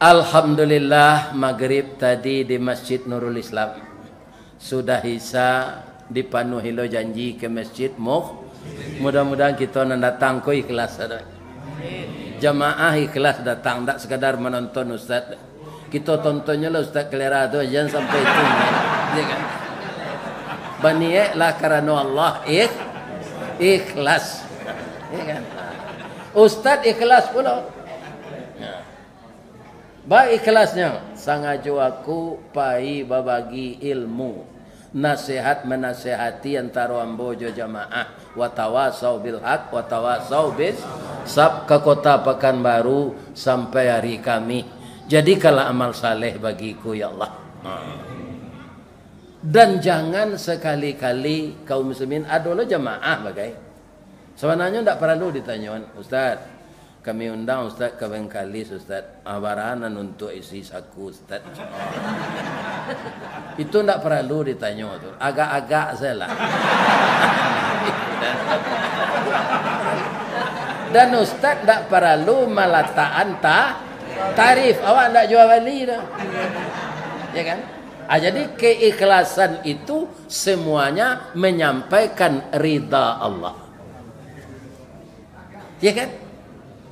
Alhamdulillah maghrib tadi di Masjid Nurul Islam sudah bisa dipenuhi lo janji ke masjid mudah-mudahan kita datang ko ikhlas ada. Jamaah ikhlas datang, tak sekadar menonton Ustaz. Kita tontonnya lah Ustaz kelera tu jangan sampai itu. Ya kan? Baniye lah karena Allah ikhlas. Ya kan? Ustaz ikhlas pula. Baik ikhlasnya sangajo aku pai babagi ilmu nasihat menasihati antara ambojo jamaah watawasau bil haq watawasau bis sab ke kota Pekanbaru sampai hari kami. Jadikanlah amal saleh bagiku ya Allah. Dan jangan sekali-kali kaum muslimin adalah jamaah bagai. Sebenarnya tidak perlu ditanyakan Ustaz. Kami undang Ustaz ke Bengkalis Ustaz. Barahanan untuk isi saku Ustaz. Itu tidak perlu ditanya tu. Agak-agak saja lah. Dan Ustaz tidak perlu meletakkan tarif. Awak tidak jual beli dah. Ya kan? Jadi keikhlasan itu semuanya menyampaikan ridha Allah. Ya kan?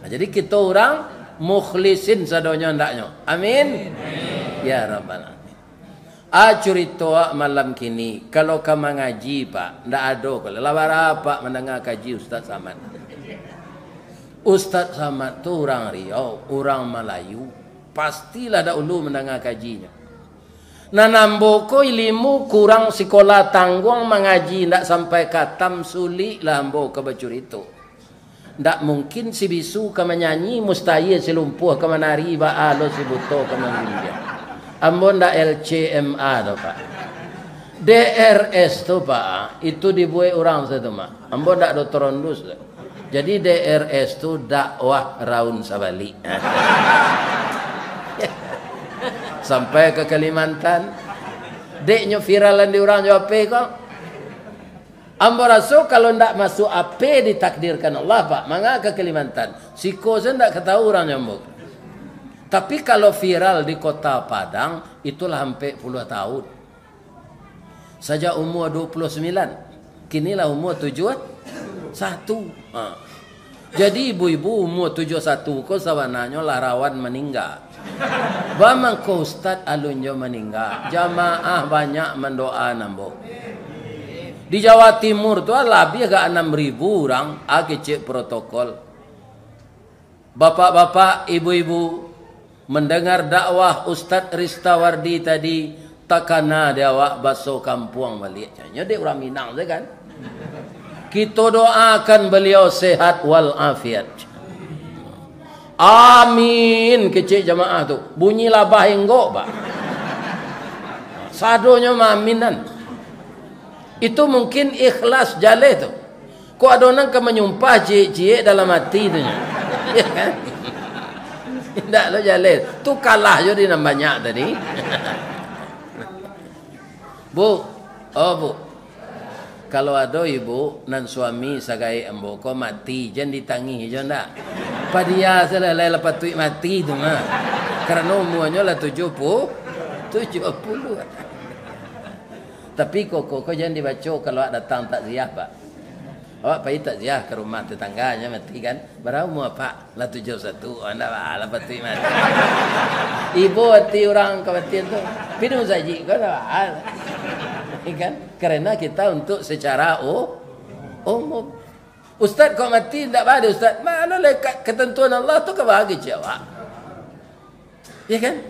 Jadi kita orang mukhlisin sadonya ndaknya. Amin. Ya Rabbal alamin. Cerita malam kini kalau kamu ngaji Pak, ndak ada kalau labar apa mendengar kaji Ustaz Samad. Ustaz Samad tu orang Riau, orang Melayu, pastilah dahulu mendengar kajinya. Nambo ko ilmu kurang sekolah tanggung mengaji ndak sampai katam sulit lah ambo ke bacur itu. Tak mungkin si bisu ke menyanyi, mustahil si lumpuh ke menari, ba'alo si buto ke menanggil. Ambon dah LCMA tu Pak. DRS tu Pak, itu dibuat orang satu Mak. Ambon dah Dr. Ondus. Jadi DRS tu dakwah raun sabali. Sampai ke Kalimantan. Deknya viralan di orang jawab kok. Ambo rasul kalau ndak masuk apa ditakdirkan Allah Pak, mangga ke Kalimantan. Siko saya ndak ketahui orang nyambuk. Tapi kalau viral di kota Padang, itulah hampir puluh tahun. Saja umur 29. Kinilah umur 71. Jadi ibu-ibu umur 71 ko sawananya larawan meninggal. Bamang ko Ustaz alunjo meninggal. Jamaah banyak mendoa nambok. Di Jawa Timur tu lebih agak 6.000 orang cek protokol. Bapak-bapak, ibu-ibu mendengar dakwah Ustaz Ristawardi tadi takana dia awak baso kampung balik. Nya dia orang Minang je kan. Kita doakan beliau sehat wal afiat. Amin kecik jamaah tu. Bunyi labah enggok Pak. Sadonya maminan. Itu mungkin ikhlas jale tu. Kok ada orang ke menyumpah cie-cie dalam hati tu. Ya kan? Tidak lo jale. Tu kalah je dia banyak tadi. Bu. Oh Bu. Kalau ada ibu nan suami sagai ambo ko mati jangan ditangi je ndak. Padia selai lepas tu mati tu mah. Karena umurnya lah 70. Tapi kok jangan dibaca kalau datang takziah Pak. Awak pergi takziah ke rumah tetangganya mati kan. Berapa umur Pak? Lah 71. Anda lah lepas tu mati. Ibu hati orang kematian tu. Pinum saji kau dah. Kan? Karena kita untuk secara umum. Ustaz kau mati tak ada Ustaz. Mana lekat ketentuan Allah tu kebagi jawab. Ya kan?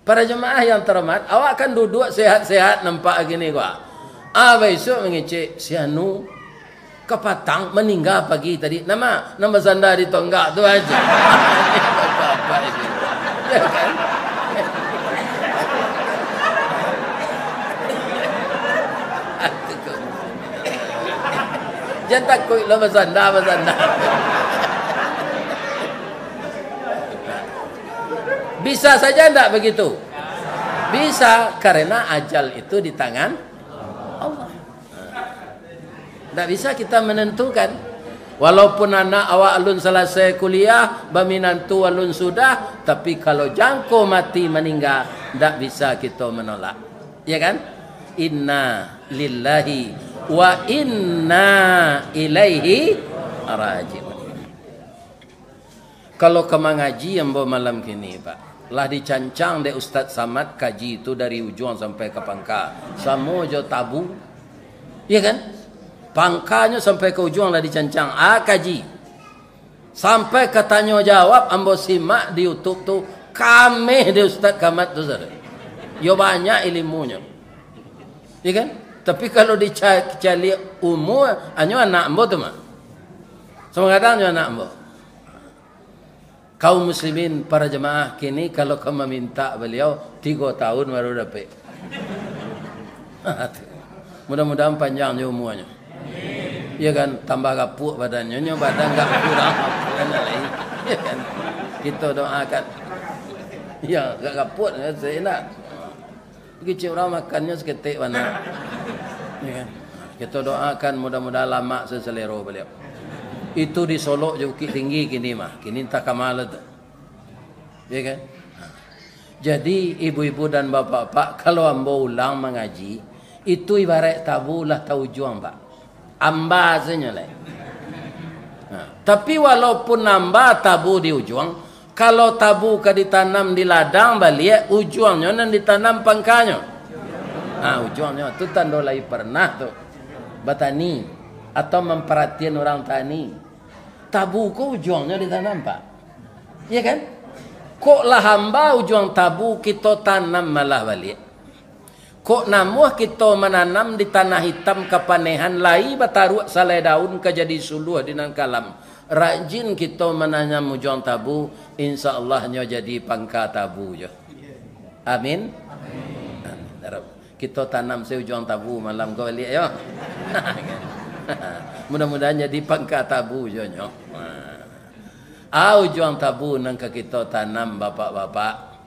Para jemaah yang terhormat, awak kan duduk sehat-sehat nampak gini kok. Besok mengecek si anu kepatang meninggal pagi tadi. Nama sandar di tonggak tu aja. Apa itu? Ya kan? Jangan takut lah bersandar. Bisa saja tidak begitu? Bisa, karena ajal itu di tangan Allah. Tidak bisa kita menentukan. Walaupun anak awak alun selesai kuliah, baminantu alun sudah, tapi kalau jangko mati meninggal, tak bisa kita menolak. Ya kan? Inna lillahi wa inna ilaihi raji'un. Kalau kamu ngaji yang bawa malam kini, Pak, lah dicancang de Ustaz Samad kaji itu dari ujung sampai ke pangka. Sama jo tabu. Ya kan? Pangkanya sampai ke ujung lah dicancang. Kaji. Sampai ke tanya jawab, ambo simak di YouTube tu, kami di Ustaz Kamat tu saudara. Yo banyak ilmunya. Ya kan? Tapi kalau dicari umur, hanya anak ambo tu mah. Sama kadang anak ambo. Kaum muslimin para jemaah kini kalau kamu minta beliau 3 tahun baru dapat. Mudah-mudahan panjang umurnya. Ya kan, tambah kapuk badannya, badan enggak kurang ya kan. Kita doakan. Ya, enggak kapuk saya nak. Kecil orang makannya seketik mana. Ya kan. Kita doakan mudah-mudahan lama seselero beliau. Itu di Solo Bukit Tinggi kini mah. Kini entah kamal tu. Ya kan? Jadi ibu-ibu dan bapak-bapak kalau ambo ulang mengaji, itu ibarat tabu lah tahu juang, Pak. Amba saja lah. Tapi walaupun nambah tabu di ujung, kalau tabu ka ditanam di ladang balik, ujungnya nan ditanam pangkanya. Ujungnya tu tanda lai pernah tu bertani atau memperhatikan orang tani. Tabu ko ujungnya ditanam, Pak. Ya kan? Kok lah hamba ujung tabu kita tanam malah balik. Kok namuh kita menanam di tanah hitam kepanehan lai bataruak salai daun ke jadi suluh di nang kalam. Rajin kita menanam ujung tabu, insya-Allah nya jadi pangka tabu je. Amin. Kita tanam seujung tabu malam kau balik ya. Mudah-mudahan jadi pangka tabu je nya. Ujung tabu nang kita tanam bapak-bapak.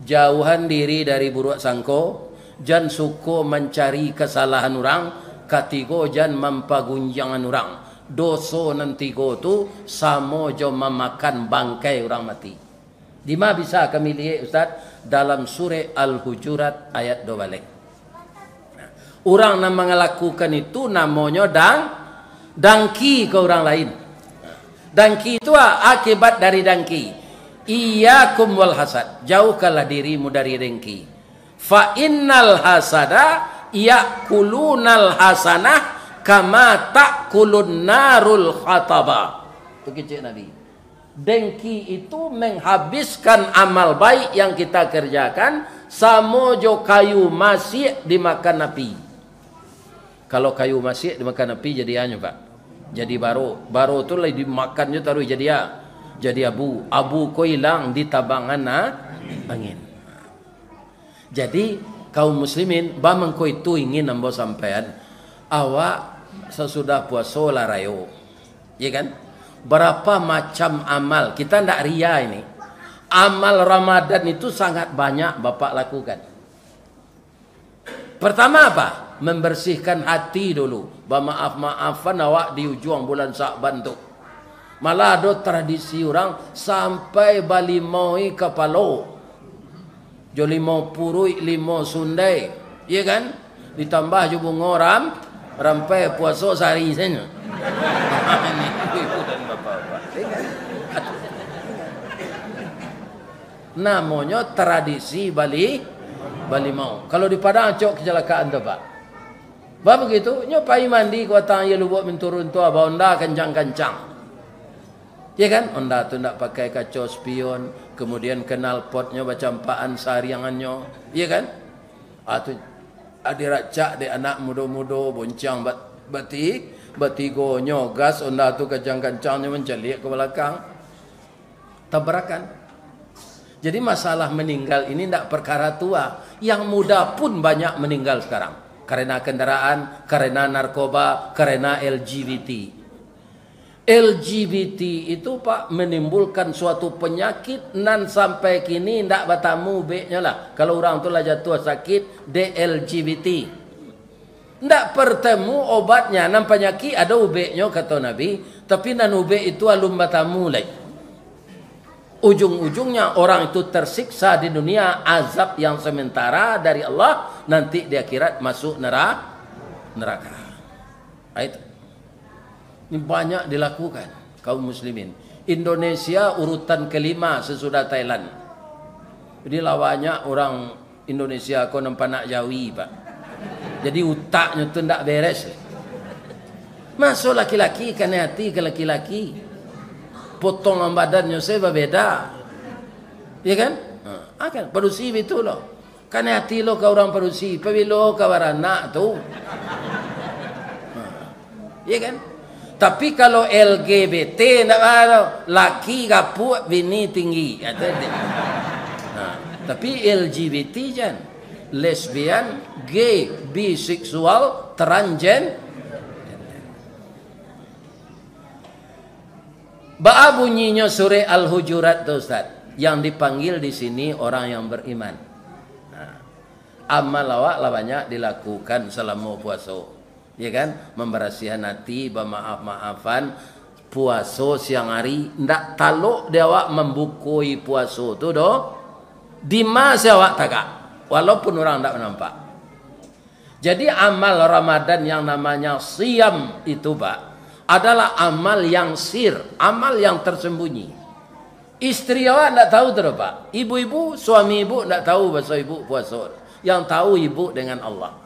Jauhan diri dari buruk sangko. Jan suko mencari kesalahan orang, katigo jan mempagunjangan orang. Doso nanti go tu samo jo memakan bangkai orang mati. Di mana bisa kami lihat Ustaz dalam surah Al-Hujurat ayat 2 balik. Orang yang melakukan itu namanya dangki ke orang lain. Dangki itu akibat dari dangki. Iyyakum wal hasad. Jauhkanlah dirimu dari dengki. Fa innal hasada yakulunal hasanah kama takulun narul khataba. Itu kecil Nabi. Dengki itu menghabiskan amal baik yang kita kerjakan sama jo kayu masih dimakan api. Kalau kayu masih dimakan api jadi anu, Pak. Jadi baro. Baro tu lagi dimakannya taruh jadi abu. Abu ko hilang di tabangan angin. Jadi kaum muslimin bamang ko itu ingin nambo sampean awak sesudah puasa larayo. Ya kan? Berapa macam amal. Kita ndak ria ini. Amal Ramadan itu sangat banyak Bapak lakukan. Pertama apa? Membersihkan hati dulu. Maaf-maafan awak di ujung bulan Sa'ban tu. Malah ada tradisi orang sampai balimoi kepala. Jo 5 purui 5 sundai. Ya kan? Ditambah jo bunga rampai puasa sehari saja. Ini ibu dan bapak-bapak. Namanya tradisi Bali mau. Kalau di Padang cok kecelakaan tu, Pak. Bapak begitu, nyopai mandi kuatang ya lubuk menturun tu abah onda kencang-kencang. Ya kan? Onda tu nak pakai kacau spion, kemudian kenal potnya bacampaan sariangannya. Ya kan? Tu adiracak de anak muda-muda boncang batigonyo gas onda tu kencang-kencangnya mencelik ke belakang. Tabrakan. Jadi masalah meninggal ini tidak perkara tua. Yang muda pun banyak meninggal sekarang. Karena kendaraan, karena narkoba, karena LGBT. LGBT itu Pak menimbulkan suatu penyakit nan sampai kini tidak bertamu beknya lah. Kalau orang tu lah jatuh sakit LGBT. Tidak bertemu obatnya. Nan penyakit ada ubeknya kata Nabi. Tapi nanube itu alum batamu lagi. Ujung-ujungnya orang itu tersiksa di dunia, azab yang sementara dari Allah, nanti di akhirat masuk neraka. Itu. Ini banyak dilakukan kaum muslimin. Indonesia urutan kelima sesudah Thailand. Jadi lawannya orang Indonesia kau nampak nak jawi, Pak. Jadi utaknya tu tak beres. Masuk laki-laki kena hati ke laki-laki. Potongan badannya saya berbeda. Ya kan? Akan parusi itu loh. Kena hati lo ke orang parusi, pabilo ke warana tu. Ya kan? Tapi kalau LGBT nak ada laki gapuk bini tinggi. Tapi LGBT jan, lesbian, gay, biseksual, transgen. Ba'a bunyinya surah Al-Hujurat tu Ustaz, yang dipanggil di sini orang yang beriman. Amal awak lah banyak dilakukan selama puasa. Ya kan? Memberasihan hati, bermaaf-maafan, puasa siang hari. Ndak taluk dia awak membukui puasa tu doh. Di masa awak tagak. Walaupun orang ndak nampak. Jadi amal Ramadan yang namanya siam itu Pak, adalah amal yang sir, amal yang tersembunyi. Istri awak ndak tahu tu Pak. Ibu-ibu, suami ibu ndak tahu bahasa ibu puasa. Yang tahu ibu dengan Allah.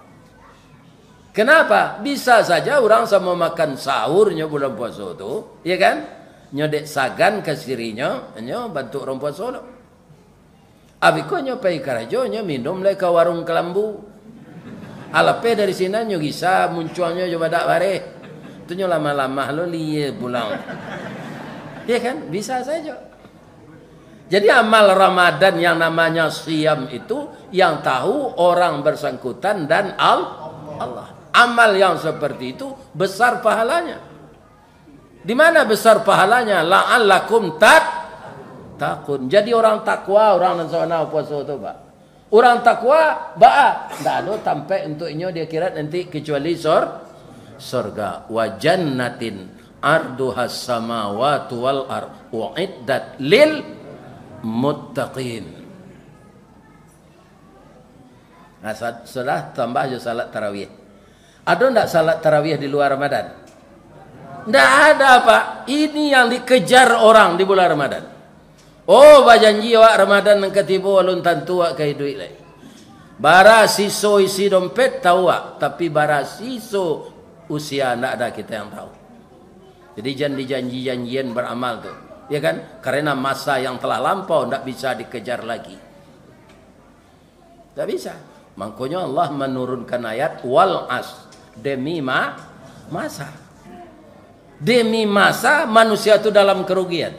Kenapa? Bisa saja orang sama makan sahurnya bulan puasa tu, ya kan? Nyodek sagan ke sirinya, nyo bantu orang puasa tu. Abiko nyo pergi karajo, nyo minum le ke warung kelambu. Alape dari sini nyo gisa munculnya coba dak bare. Tu nyo lama-lama lo liye pulang. Ya kan? Bisa saja. Jadi amal Ramadan yang namanya siam itu yang tahu orang bersangkutan dan Allah. Amal yang seperti itu besar pahalanya. Di mana besar pahalanya? La'allakum takun. Jadi orang takwa, orang yang sana puasa itu, Pak. Orang takwa, tidak ada sampai untuknya di akhirat nanti kecuali surga. Wa jannatin arduhas samawati wal ard uiddat lil muttaqin. Nah, sudah tambah je salat tarawih. Ada enggak salat tarawih di luar Ramadan? Enggak ada, Pak. Ini yang dikejar orang di bulan Ramadan. Oh, bajanji awak Ramadan nang ketiba alun tantu awak kai duit lai. Bara siso isi dompet tahu awak, tapi bara siso usia enggak ada kita yang tahu. Jadi jangan dijanji-janjian beramal tu. Ya kan? Karena masa yang telah lampau enggak bisa dikejar lagi. Tak bisa. Makanya Allah menurunkan ayat wal as. Demi masa. Demi masa manusia itu dalam kerugian.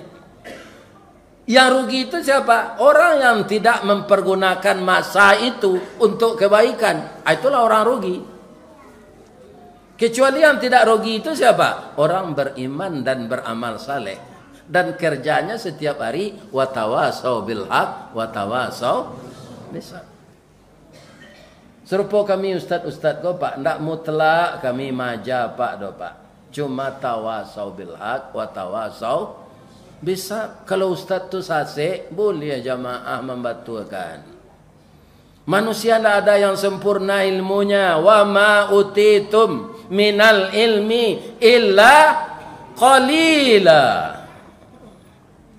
Yang rugi itu siapa? Orang yang tidak mempergunakan masa itu untuk kebaikan. Itulah orang rugi. Kecuali yang tidak rugi itu siapa? Orang beriman dan beramal saleh. Dan kerjanya setiap hari watawasau bil haq watawasau bis sabr. Serupa kami ustaz-ustaz ko Pak, ndak mutlak kami maja Pak do Pak. Cuma tawasau bil haq wa tawasau bisa. Kalau ustaz tu sasik, boleh jamaah membantukan. Manusia tidak ada yang sempurna ilmunya. Wa ma utitum minal ilmi illa qalila.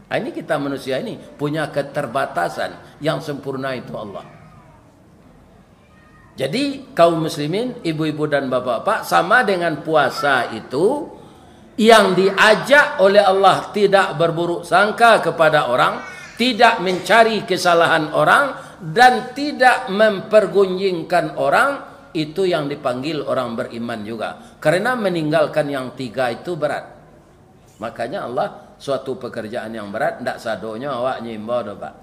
Ini kita manusia ini punya keterbatasan, yang sempurna itu Allah. Jadi kaum muslimin, ibu-ibu dan bapak-bapak, sama dengan puasa itu yang diajak oleh Allah tidak berburuk sangka kepada orang, tidak mencari kesalahan orang, dan tidak mempergunjingkan orang, itu yang dipanggil orang beriman juga. Karena meninggalkan yang tiga itu berat. Makanya Allah suatu pekerjaan yang berat, tidak sadonya awak nyimbau dah Pak.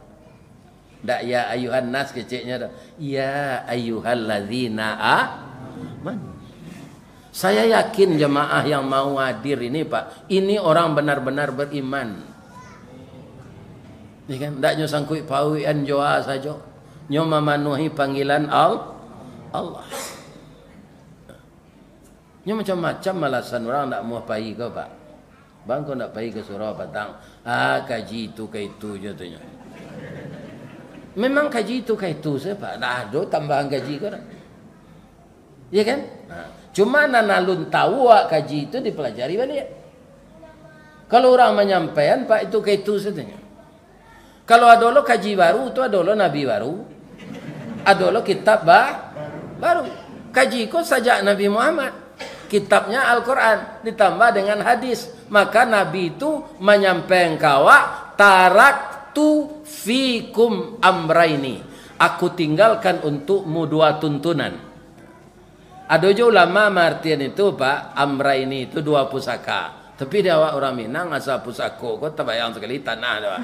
Tak ya ayuhan nas kecilnya dah. Ya ayyuhalladzina aman. Saya yakin jemaah yang mau hadir ini Pak, ini orang benar-benar beriman. Ya kan? Tak nyo sangkui pawian joa saja. Nyo memenuhi panggilan Allah. Nyo macam-macam alasan orang tak mau pai ke Pak. Bang kau nak pergi ke surau petang. Kaji itu ke itu je tu. Memang kaji itu ke itu siapa? Dah ada tambahan kaji kau dah. Ya kan? Cuma nanalun tahu kaji itu dipelajari balik. Kalau orang menyampaikan Pak itu ke itu saja. Kalau ada lo kaji baru itu ada lo nabi baru. Ada lo kitab baru. Kaji kau sajak Nabi Muhammad. Kitabnya Al-Quran ditambah dengan hadis. Maka Nabi itu menyampaikan kawa taraktu fikum amraini. Aku tinggalkan untukmu dua tuntunan. Ada juga ulama martian itu Pak, amraini itu dua pusaka. Tapi dia orang Minang asal pusaka kau terbayang sekali tanah dia.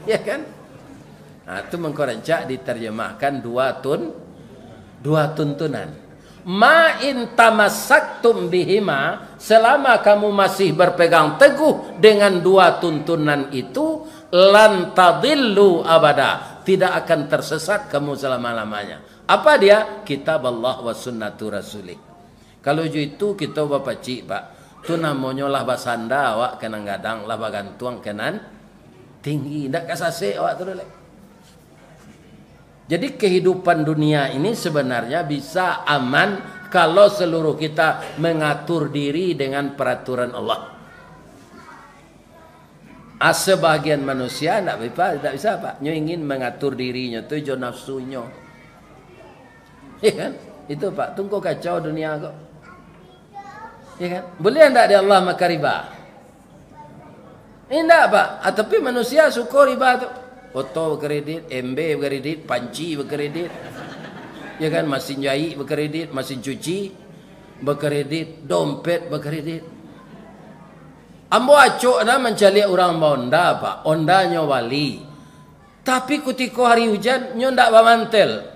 Ya kan? Itu mengkorencak diterjemahkan dua tuntunan. Ma in tamassaktum bihima, selama kamu masih berpegang teguh dengan dua tuntunan itu, lan tadillu abada, tidak akan tersesat kamu selama-lamanya. Apa dia? Kitab Allah wa sunnatu rasulih. Kalau itu kita bapak cik Pak, tu namanya lah basanda awak kenang gadang lah bagantuang kenan tinggi, ndak kasase awak tu lek. Jadi kehidupan dunia ini sebenarnya bisa aman kalau seluruh kita mengatur diri dengan peraturan Allah. Sebagian manusia tidak bisa Pak. Nyo ingin mengatur dirinya tu jo nafsunya. Ya kan? Itu Pak, tunggu kacau dunia kok. Ya kan? Boleh enggak di Allah makan riba? Enggak Pak. Tapi manusia suka riba tu. Foto berkredit, MB berkredit, panci berkredit. Ya kan, mesin jahit berkredit, mesin cuci berkredit, dompet berkredit. Ambo acok na mencari orang Honda Pak, Hondanya wali. Tapi ketika hari hujan nyo ndak mantel.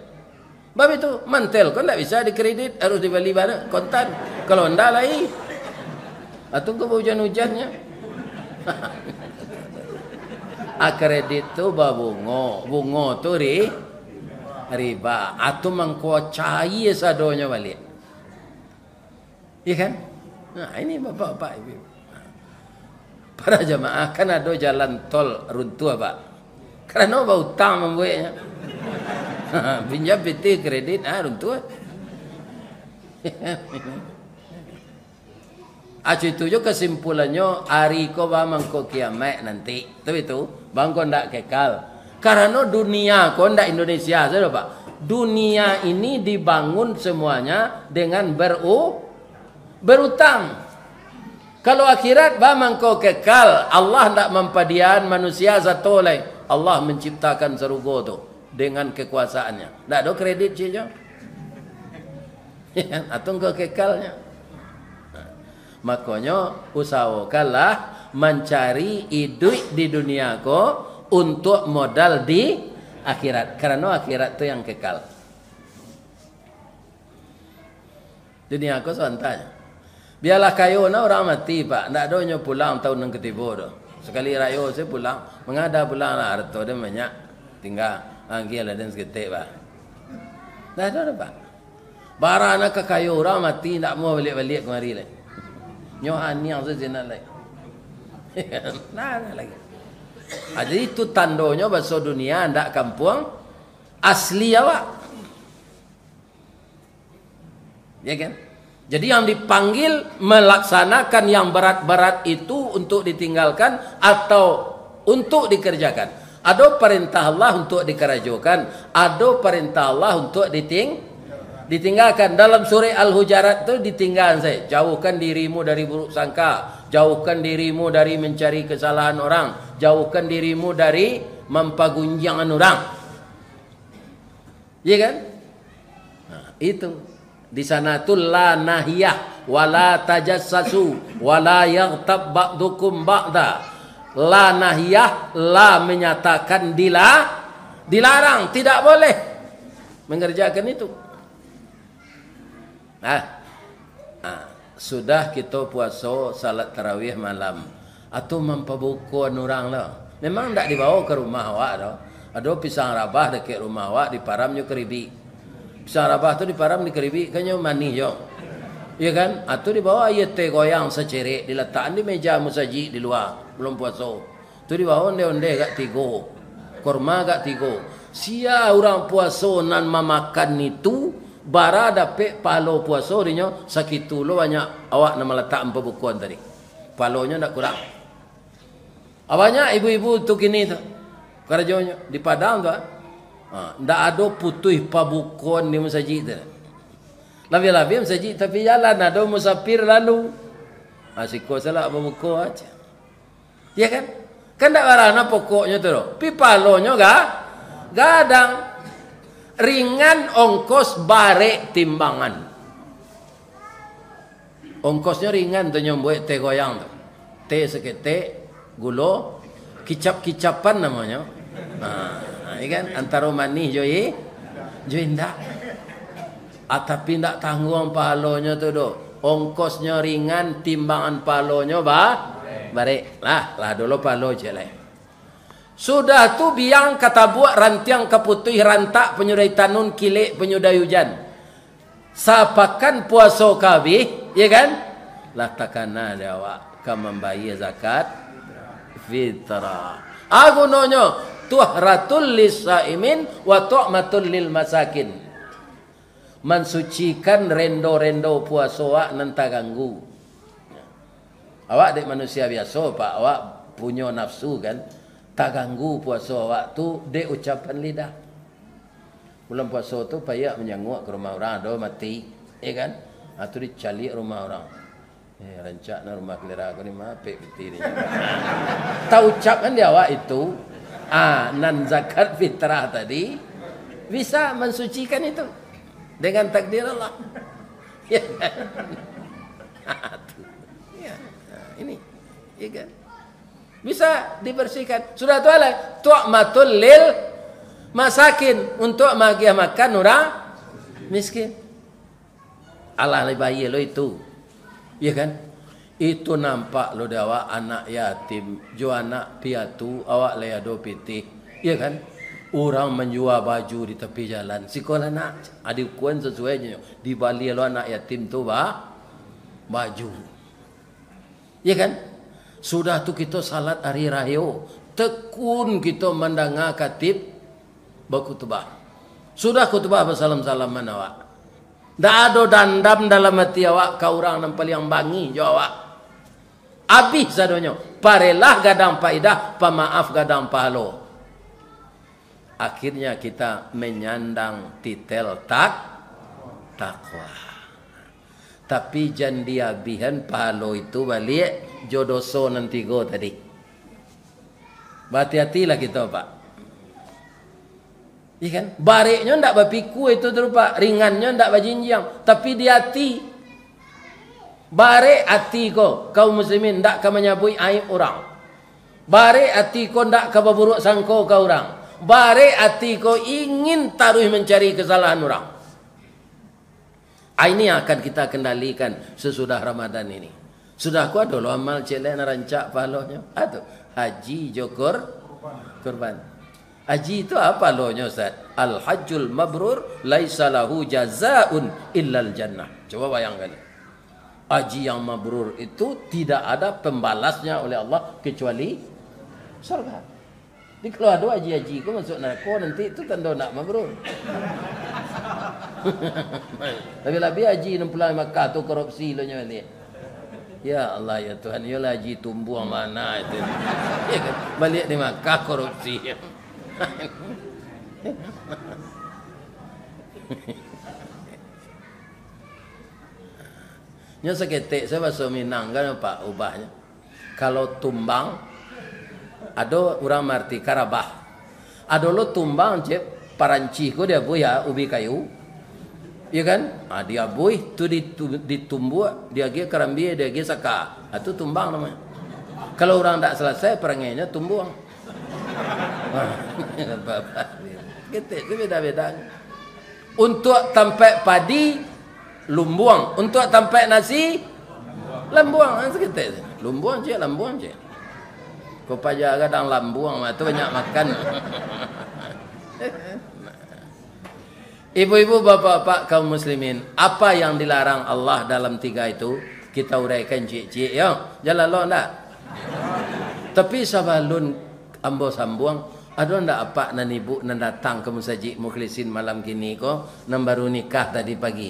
Bab itu mantel kau ndak bisa dikredit, harus dibeli barang kontan. Kalau Honda lain. Atau kau hujan-hujannya. Kredit tu bungo tu riba atau mengkuacai sadonya balik. Iya kan? Nah, ini bapak-bapak ibu. Para jamaah kan ada jalan tol runtuh Pak. Karena bau utang membuatnya. Pinjam PT kredit runtuh. Itu juga kesimpulannya hari ko mangko kiamat nanti. Tapi itu bang ko ndak kekal. Karena dunia ko ndak Indonesia saja Pak. Dunia ini dibangun semuanya dengan berutang. Kalau akhirat mangko kekal, Allah ndak mempadian manusia satu lain. Allah menciptakan surga tu dengan kekuasaannya. Ndak ada kredit saja. Atau ke kekalnya. Makanya usahakanlah mencari duit di dunia ko untuk modal di akhirat. Karena akhirat itu yang kekal. Dunia ko sebentar. Biarlah kayu na orang mati Pak. Tak ada nyo pulang tahun yang ketiga tu. Sekali rayo saya pulang, mengada pulang lah harta dia banyak. Tinggal anggil dan seketik Pak. Tak ada Pak. Barang nak kayu orang mati tak mau balik-balik kemari lagi. Nyohan yang sejenak lagi. Nah, lagi. Jadi itu tandanya bahasa dunia ndak kampung asli awak. Ya kan? Jadi yang dipanggil melaksanakan yang berat-berat itu untuk ditinggalkan atau untuk dikerjakan. Ada perintah Allah untuk dikerjakan, ada perintah Allah untuk ditinggalkan. Dalam surah Al-Hujarat itu ditinggalkan saya. Jauhkan dirimu dari buruk sangka. Jauhkan dirimu dari mencari kesalahan orang. Jauhkan dirimu dari mempagunjangan orang. Ya kan? Nah, itu. Di sana tu la nahiyah. Wala tajassasu. Wala yaghtab ba'dukum ba'da. La nahiyah. La menyatakan dilarang. Tidak boleh mengerjakan itu. Sudah kita puasa salat tarawih malam atau mempabukuan orang lah. Memang tak dibawa ke rumah awak dah. Ada pisang rabah dekat rumah awak diparamnya keribi. Pisang rabah tu diparam di keribi kanyo manis jo. Ya kan? Atau di bawah ayat teh goyang secerek diletakkan di meja musaji di luar belum puasa. Tu di bawah onde-onde gak tigo. Korma gak tigo. Sia orang puasa nan memakan itu bara dapat palo puasa dinyo sakitu lo banyak awak nama letak empat bukuan tadi. Palonya ndak kurang. Awaknya ibu-ibu tu kini tu. Kerjanya di Padang tu. Ndak ada putih pabukuan di masjid tu. Lebih-lebih masjid tapi jalan ada musafir lalu. Asiko salah pabuku aja. Ya kan? Kan ndak warana pokoknya tu. Pi palonya gadang. Ringan ongkos bare timbangan. Ongkosnya ringan tu nyomboy teh goyang tu. Teh sekete, gulo, kicap-kicapan namanya. Ini kan antara manis joy indah. Tapi ndak tanggung palonya tu do. Ongkosnya ringan, timbangan palonya bare. Lah dulu palo jelek. Sudah tu biang kata buat rantiang keputih rantak penyudai tanun kilek penyudai hujan. Sapakan puasa kabih, ya kan? Lah takana dia awak ka membayar zakat fitrah. Agunonyo tuhratul lisaimin wa tu'matul lil masakin. Mensucikan rendo-rendo puasa awak nan tak ganggu. Awak dek manusia biasa pak, awak punya nafsu kan? Tak ganggu puasa awak tu dek ucapan lidah. Bulan puasa tu payah menyangguak ke rumah orang, ada mati, ya kan? Atau dicalik rumah orang. Rancak na rumah kelera aku ni mapek peti ni. Tak ucapkan dia awak itu, nan zakat fitrah tadi bisa mensucikan itu dengan takdir Allah. Ya kan? Ya, ini, ya kan? Bisa dibersihkan. Sudah tu lah. Tu'matul lil masakin. Untuk bagi makan orang miskin. Allah lebih baik lo itu. Ya kan? Itu nampak lo awak anak yatim. Jo anak piatu. Awak leado pitih. Ya kan? Orang menjual baju di tepi jalan. Sekolah nak. Adik kuan sesuainya. Di Bali lo anak yatim tu baju. Ya kan? Sudah tu kita salat hari raya, tekun kita mendengar katib berkhutbah. Sudah khutbah bersalam-salaman awak. Tak ada dandam dalam hati awak ke orang yang paling bangi jo awak. Habis sadonyo. Parelah gadang paidah, pemaaf gadang pahalo. Akhirnya kita menyandang titel takwa. Tapi jandia bihan pahalo itu balik jodoso nanti go tadi. Berhati-hatilah kita pak. Ikan bareknya ndak berpiku itu tu pak, ringannya ndak berjinjang, tapi di hati. Barek hati ko kaum muslimin ndak ka menyabui aib orang. Barek hati ko ndak ka berburuk sangka ke orang. Barek hati ko ingin taruh mencari kesalahan orang. Ini akan kita kendalikan sesudah Ramadan ini. Sudah ku ada lo amal celek narancak pahalanya. Aduh, haji jokur kurban. Haji itu apa lohnya Ustaz? Al hajjul mabrur laisa lahu jazaun illal jannah. Coba bayangkan. Haji yang mabrur itu tidak ada pembalasnya oleh Allah kecuali surga. Jadi kalau ada haji-haji ku masuk neraka nanti itu tanda nak mabrur. Lebih-lebih haji 60 Makkah tu korupsi lo nya ni. Ya Allah ya Tuhan, ya haji tumbuh mana itu. Ya kan? Balik di Makkah korupsi. Nya seketik saya bahasa Minang kan Pak ubahnya. Kalau tumbang ada orang marti karabah. Ada lo tumbang cep paranci ko dia buya ubi kayu. Ya kan? Dia buih tu ditumbuh, dia ge karambi, dia ge saka. Itu tumbang namanya. Kalau orang tak selesai perangainya tumbuang. Gitu, itu beda-beda. Untuk tempat padi lumbuang, untuk tempat nasi lambuang. Segitu. Lumbuang je, lambuang je. Kau pajak kadang lambuang, itu banyak makan. Ibu-ibu, bapak-bapak kaum muslimin, apa yang dilarang Allah dalam 3 itu kita uraikan cik-cik ya. Jalan lo ndak? Tapi sabalun ambo sambuang, ada ndak apa nan ibu nan datang ke masjid Mukhlisin malam kini ko nan baru nikah tadi pagi?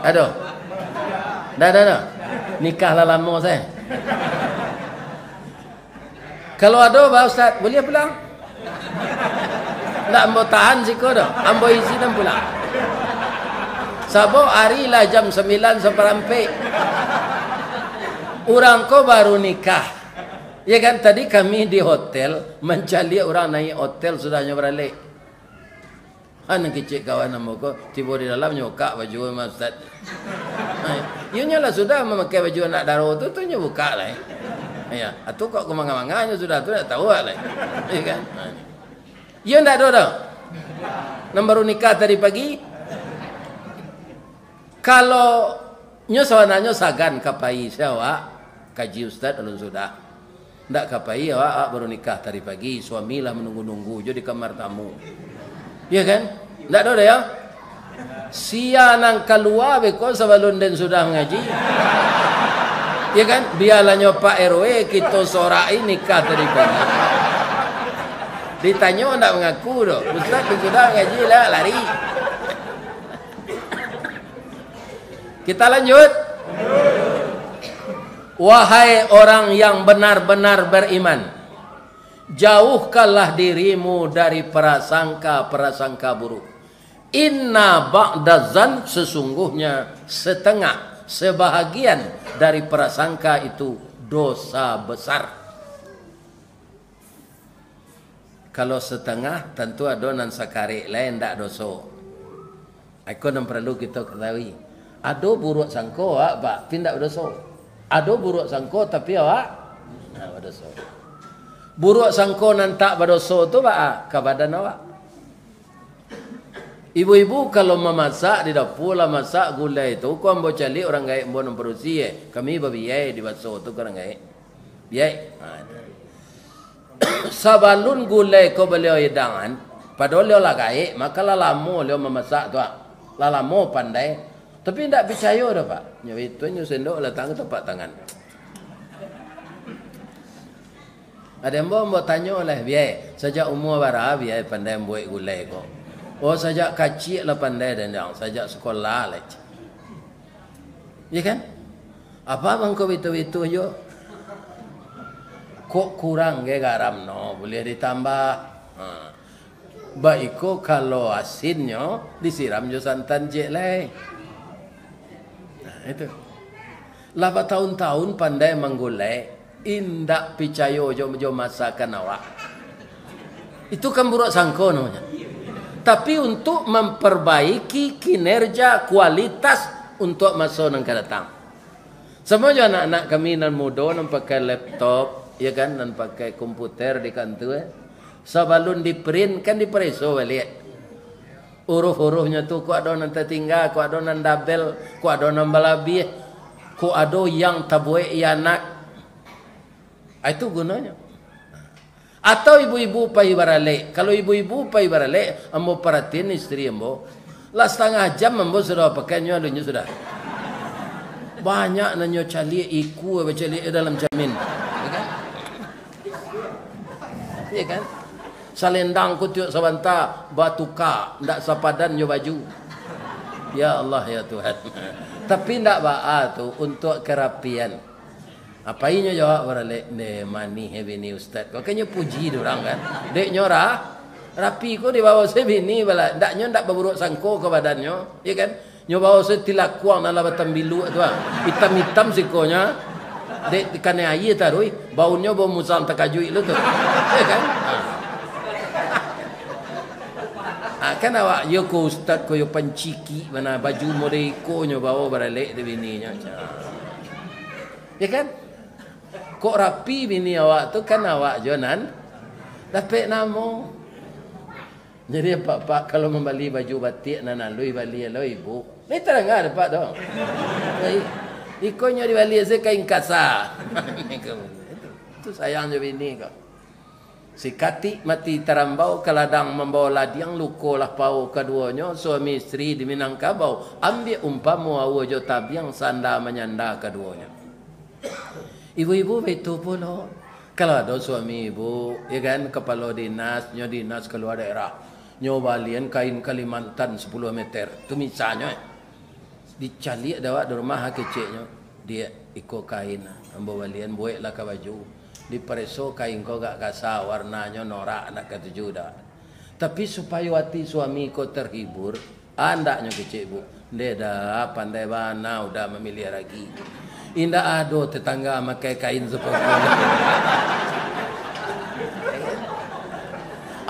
Ada? Dah. Nikah lah lama saya. Kalau ada Pak Ustaz, boleh pulang? Tak ambo tahan siko dah. Ambo isi dan pulang. Sabo hari lah jam 9 seperempat. Orang ko baru nikah. Ya kan tadi kami di hotel mencari orang naik hotel sudahnya beralik. Anak kecil kawan ambo ko tiba di dalam nyokak baju Mas Ustaz. Ianya lah sudah memakai baju anak daro tu nya buka lah. Ya, atau kok kemanga-manganya sudah tu dah tahu lah. Ya kan? Ya ndak ada. Baru nikah tadi pagi. Kalau nyo sawananya sagan kapai siawa kaji ustaz alun sudah. Ndak kapai awak baru nikah tadi pagi, suamilah menunggu-nunggu jo di kamar tamu. Ya kan? Ndak ada ya? Sia nang keluar beko sebelum den sudah ngaji. Ya kan? Biarlah nyo Pak RW kita sorai nikah tadi pagi. Ditanya ndak mengaku doh. Ustaz sudah ngaji lah lari. Kita lanjut. Wahai orang yang benar-benar beriman, jauhkanlah dirimu dari prasangka-prasangka buruk. Inna ba'dazan, sesungguhnya setengah, sebahagian dari prasangka itu dosa besar. Kalau setengah tentu ada nan sakari lain ndak dosa. Aku nan perlu kita ketahui. Ada buruk sangko pak tindak dosa. Ada buruk sangko tapi awak berdosa. Buruk sangko nan tak berdosa tu pak ke badan awak. Ibu-ibu kalau memasak di dapur lah masak gulai itu kau ambo cali orang gaik ambo nan perusi kami babiai di baso tu orang gaik. Biai. Sabalun gulai ko beliau hidangan padahal leo lagai maka lalamu leo memasak tu lalamu pandai tapi tidak percaya dah pak nyawa itu nyu sendok letak ke tempat tangan ada yang mau tanya oleh biai sejak umur berapa biai pandai buat gulai ko oh sejak kecil lah pandai dan yang sejak sekolah lah ya kan apa bang kau itu yo kok kurang ke garam no boleh ditambah baik kalau asinnya disiram jo santan je lah itu lama tahun-tahun pandai menggulai indak percaya jo masakan awak itu kan buruk sangko namanya tapi untuk memperbaiki kinerja kualitas untuk masa yang akan datang semua anak-anak kami nan muda nan pakai laptop ya kan dan pakai komputer di kantor sebelum di print kan dipreso balik huruf-hurufnya tu ku ada nan tertinggal ku ada nan double ku ada nan balabi ku ada yang tabuai anak itu gunanya atau ibu-ibu pai barale kalau ibu-ibu pai barale ambo perhatiin istri ambo lah setengah jam ambo sudah pakainya alunya sudah banyak nanyo cali iku cali dalam jamin ya kan salendang kutiuk sabanta batuka ndak sepadan yo baju ya Allah ya Tuhan tapi ndak baa tu untuk kerapian apa ini jawab barale ne mani hebini ustaz kok kayaknya puji orang kan dek nyora rapi ko di bawah sebini bala ndaknya ndak berburuk sangko ke badannya ya kan nyo bawa setilak kuang dalam batang bilu tu hitam-hitam sikonya dek kane air tarui baunya bau musang takajui lu tu ya kan kan awak yo ko ustaz ko yo panciki mana baju modeko nyo bawa baralek de bininya ya kan kok rapi bini awak tu kan awak jonan dapat namo jadi pak kalau membeli baju batik nana lui bali lo ibu ni terang ada pak dong ikonya di bali saya kain kasa itu sayang je bini kau Si kati mati terambau ke ladang membawa ladiang lukolah pau keduanya suami istri di Minangkabau ambil umpamu awo jo tabiang sanda menyanda keduanya. Ibu-ibu betul pula. Kalau ada suami ibu, ya kan kepala dinas, nyo dinas keluar daerah, nyo balian kain Kalimantan 10 meter, tu misalnya. Dicali ada di rumah kecilnya, dia ikut kain, ambo balian buat lah ke baju. Di preso kain kau gak kasar warnanya norak nak ketujuh dah. Tapi supaya hati suami kau terhibur, andaknya kecil ibu. Dia dah pandai bana udah memilih lagi. Indah ado tetangga makai kain seperti itu.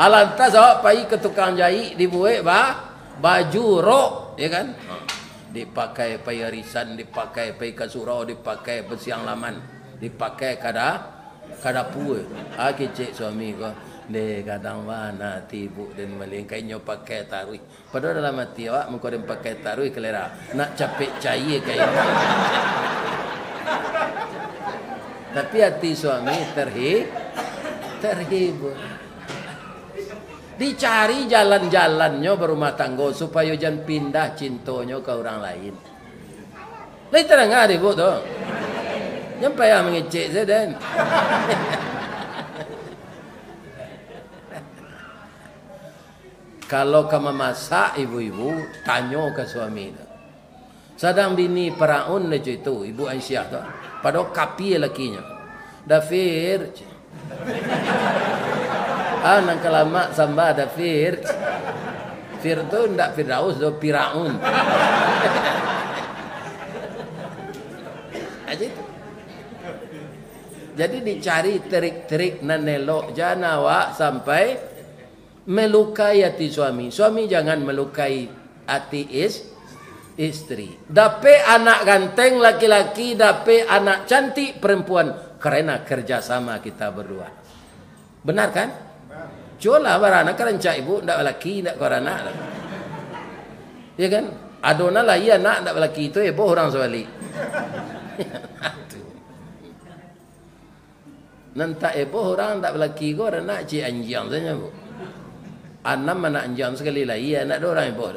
Alantas awak pergi ke tukang jahit dibuat baju rok, ya kan? Dipakai pai arisan, dipakai pai ke surau, dipakai bersiang laman, dipakai kada pue. Kecik suami ko, de kadang mana tibu dan maling kainnya pakai tarui. Padahal dalam hati awak mengkodem pakai tarui kelera. Nak capek cair kain. Tapi hati suami terhibur. Dicari jalan-jalannya berumah tangga supaya jangan pindah cintonya ke orang lain. Lain terang ada ibu tu. Jangan payah mengecek saya dan. Kalau kamu masak ibu-ibu, tanya ke suami tu. Sedang bini Firaun itu, ibu Aisyah tu. Padahal kapi lakinya. Dafir. Nang kelama samba Dafir. Fir tu ndak Firdaus, tu Firaun. Aja itu. Jadi dicari trik-trik nan elok jangan awak sampai melukai hati suami. Suami jangan melukai hati istri. Dapat anak ganteng laki-laki, dapat anak cantik perempuan karena kerjasama kita berdua. Benar kan? Cola barana kerencak ibu ndak laki ndak korana. Ya kan? Adona lah iya nak ndak laki itu ibu orang sebalik. Nanti ibu orang ndak laki ko nak ci anjang saja bu. Anam anak anjang sekali lah iya nak dua orang ibu.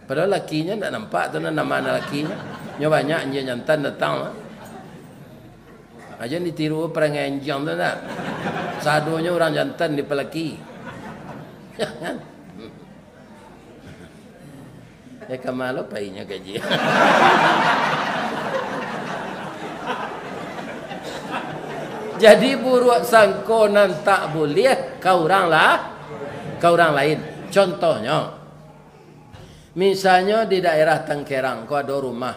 Padahal lakinya tak nampak tu nama anak lakinya. Nyo banyak anjing jantan datang. Aja ditiru perangai anjing tu tak. Sadonya orang jantan di pelaki. Jangan. Ya kamalo painya gaji. Jadi buruk sangkonan tak boleh kau orang lain. Contohnya misalnya di daerah Tangkerang, kau ada rumah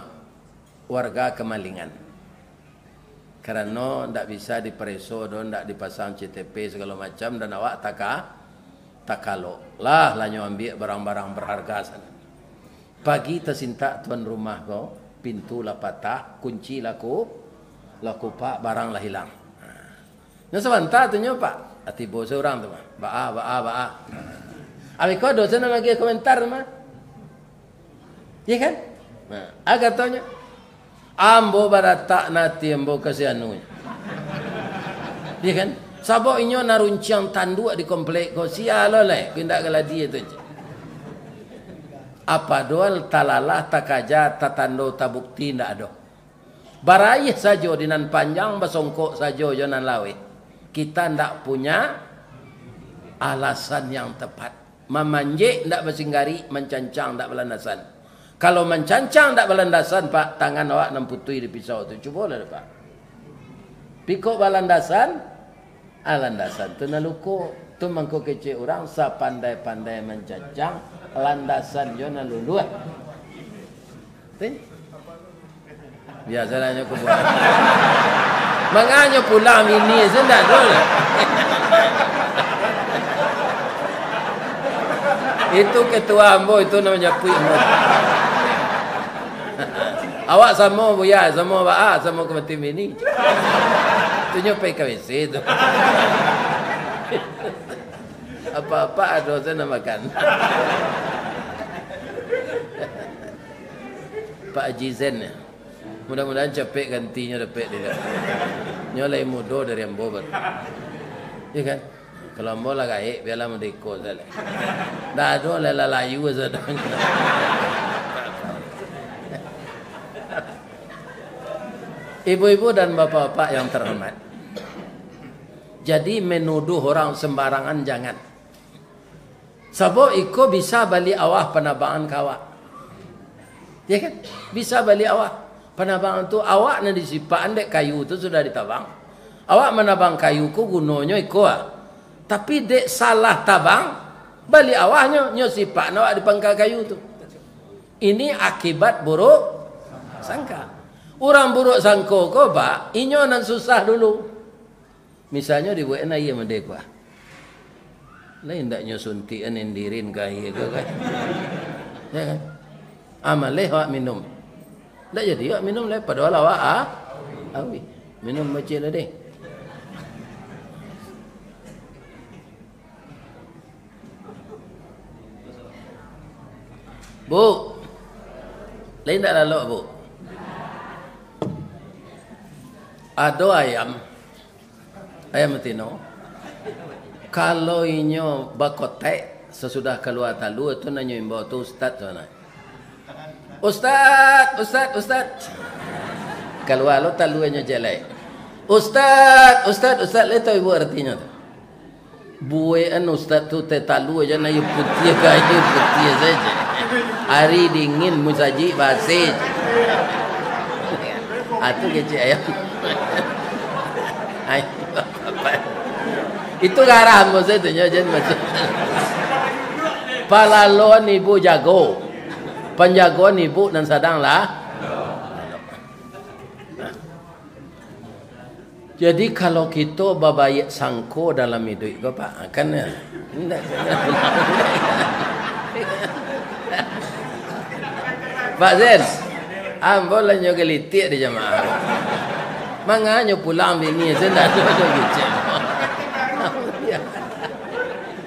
warga kemalingan. Karena tidak bisa dipereso, tidak dipasang CTP segala macam dan awak takalo. Lah nyo ambil barang-barang berharga sana. Pagi tersintak tuan rumah kau, pintu lah patah, kunci laku pak, barang lah hilang. Nah sebentar tu nyo pak, hati bos orang tu mah, ba. Abi kau dosen lagi komentar mah. Ya kan? Nah, agak tanya. Ambo baratak nati ambo kasihanunya. Ya kan? Sabo inyo naruncang tanduk di komplek ko sialo le, kindak galadi itu. Apa doal talalah takaja tatando tabukti ndak ada. Barayah saja dinan panjang basongkok saja jonan lawe. Kita ndak punya alasan yang tepat. Memanjek ndak bersinggari, mencancang ndak belandasan. Kalau mencancang tak belandasan pak, tangan awak nemputui di pisau tu. Cuba lah pak. Pikuk balandasan, landasan tu naluko. Tu mangko kecil orang sapandai-pandai mencancang, landasan jo naluluh. Tin? Biasanya aku buat. Manganya pulang ini sendak dulu. Itu ketua ambo itu namanya Puy Ambo. Awak sama buya, sama baa, sama ke tim ini. Itu nyopai KWC itu. Apa-apa ada saya namakan. Pak Haji Zen ya. Mudah-mudahan capek gantinya dapat dia. Nyolai mudo dari ambo ber. Ya kan? Kalau mau lah gaik, biarlah merdeka salah. Dah ada lah layu saja. Ibu-ibu dan bapak-bapak yang terhormat. Jadi menuduh orang sembarangan jangan. Sebab iko bisa balik awah penabangan kawak. Ya kan? Bisa balik awah. Penabangan tu awak na disipaan dek kayu tu sudah ditabang. Awak menabang kayu ku gunanya iko Tapi dek salah tabang, balik awahnya nyo sipak awak di pangkal kayu tu. Ini akibat buruk sangka. Orang buruk sangka ko pak, inyo nan susah dulu. Misalnya dibuat na iya mendekwa. Lain ndak nyo suntian indirin kai ko kan. Ya kan? Amaleh awak minum. Ndak jadi awak minum le padahal awak awi. Minum macam lah deh. Bu, lain tak lalu bu. Ada ayam tino. Kalau inyo bakotek sesudah keluar talu itu nanyo imbo tu ustaz sana. Ustaz. Keluar lo talu inyo jelek. Ustaz, le tahu ibu artinya tu. Buean ustaz tu te talu aja na putih kayu putih saja. Hari dingin musaji basi. Atu kecil ayam. Itu garam maksud itu jangan macam. Palalon ibu jago. Penjagoan ibu dan sadanglah. Jadi kalau kita babayik sangko dalam hidup bapak kan Pak Zen, boleh nyo gelitik di jemaah. Manganya pulang bini saya dah ada gitu.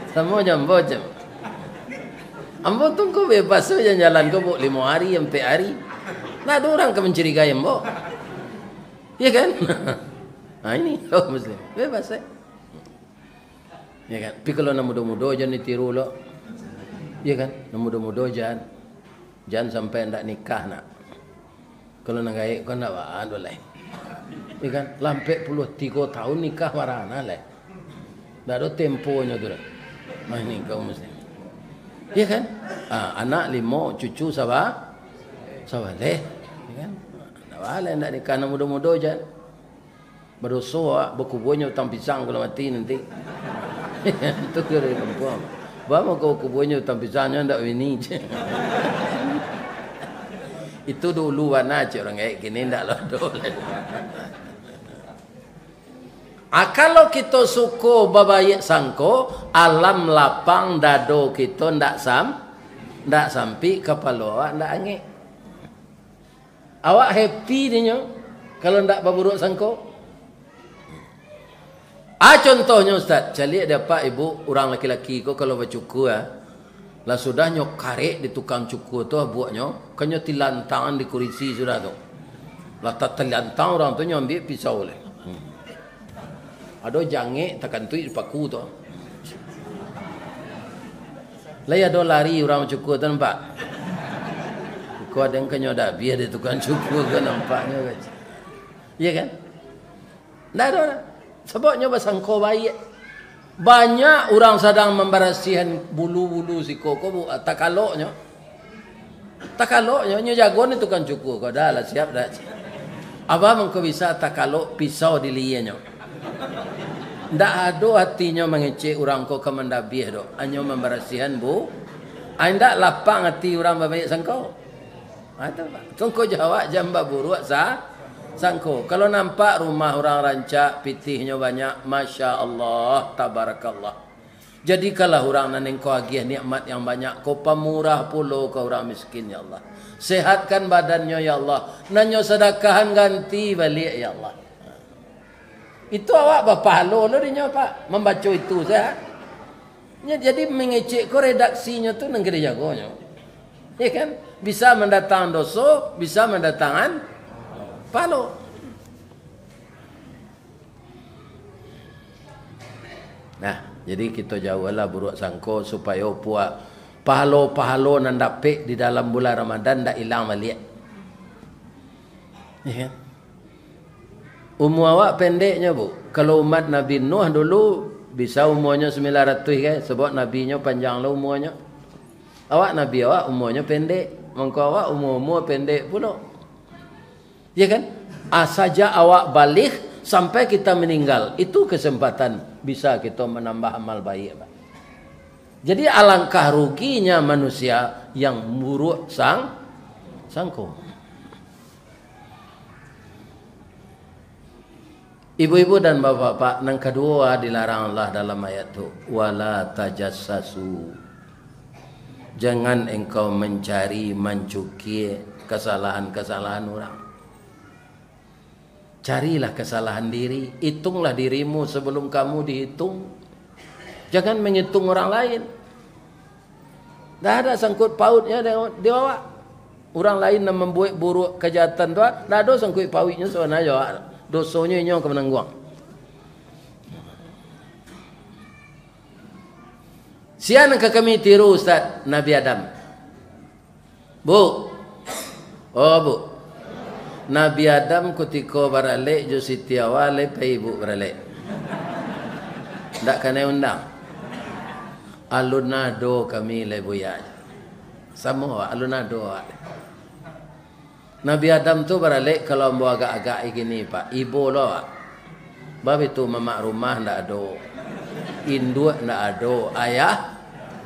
Semua jam. Ambo tunggu bebas saja jalan ke 5 hari sampai hari. Nah ada orang ke mencurigai ambo. Ya kan? Nah ini muslim bebas ya kan. Tapi kalau nak muda-muda jangan ditiru lo. Ya kan? Nak muda-muda jangan sampai ndak nikah nak. Kalau nak gaik kau nak ada lah. Ya kan? Lampai 3 tahun nikah warana lah. Dah ada temponya tu. Nah ini kau muslim. Ya kan? Anak 5 cucu sabar leh. Ya kan? Nak boleh nak nikah nak muda-muda jangan. Berdosa berkuburnya utang pisang kalau mati nanti. Itu kira perempuan. Bawa kau kuburnya utang pisangnya ndak ini. Itu dulu warna aja orang kayak gini ndak lodo. Kalau kita suko babayik sangko, alam lapang dado kita ndak sampai kepala awak ndak angin. Awak happy dinyo kalau ndak berburuk sangko. Contohnya Ustaz, cari dapat ibu orang laki-laki ko kalau bercukur lah sudah nyok karek di tukang cukur tu buatnya, kanyo tilantangan di kursi sudah tu. Lah tak tilantang orang tu nyambil pisau le. Ada jange tekan tu paku tu. Lah ada lari orang cukur tu nampak. Kau ada kanyo dah biar di tukang cukur kan nampaknya kan. Iya kan? Dah ada. Sebabnya bersangko baik. Banyak orang sedang membersihan bulu-bulu si koko takaloknya. Takaloknya nyo jago ni tukang cukur kau dah lah siap dah. Apa mengko bisa takalok pisau di lianya. Ndak ada hatinya mengecek orang kau kemandabih dok. Hanya membersihan bu. Anda lapang hati orang baik sangko. Ada pak. Tunggu jawab jamba buruk sangko. Kalau nampak rumah orang rancak, pitihnya banyak, Masya Allah, Tabarakallah. Jadi kalau orang naneng kau agih nikmat yang banyak, kau pemurah pulau kau orang miskin, ya Allah. Sehatkan badannya, ya Allah. Nanyo sedekahan ganti balik, ya Allah. Itu awak berpahala lo dinya pak, membaca itu saya. Jadi mengecek kau redaksinya tu negeri jagonya. Ya kan? Bisa mendatangkan dosa, bisa mendatangkan palo. Nah, jadi kita jauhlah buruk sangka supaya puak pahalo-pahalo nan dapik di dalam bulan Ramadan dak hilang balik. Ya kan? Umur awak pendeknya, Bu. Kalau umat Nabi Nuh dulu bisa umurnya 900 kan, sebab nabinya panjanglah umurnya. Awak nabi awak umurnya pendek, mengko awak umur pendek pula. Ya kan? Saja awak balik sampai kita meninggal, itu kesempatan bisa kita menambah amal baik, Pak. Jadi alangkah ruginya manusia yang buruk sangko. Ibu-ibu dan bapak-bapak, yang kedua dilarang Allah dalam ayat itu, wala tajassasu. Jangan engkau mencari, mencuki kesalahan-kesalahan orang. Carilah kesalahan diri, hitunglah dirimu sebelum kamu dihitung. Jangan menghitung orang lain. Dah ada sangkut pautnya di awak. Orang lain yang membuat buruk kejahatan tu, dah ada sangkut pautnya sebenarnya. Dosanya ini yang menanggung. Siapa yang kami tiru Ustaz? Nabi Adam. Bu. Oh Bu. Nabi Adam ketika beralik jo Siti Awal lepai ibu beralik. Tak kena undang. Alunado kami lebuya. Sama alunado. Nabi Adam tu beralik kalau ambo agak-agak gini Pak. Ibu lo. Bab itu mamak rumah ndak ada. Induk ndak ada. Ayah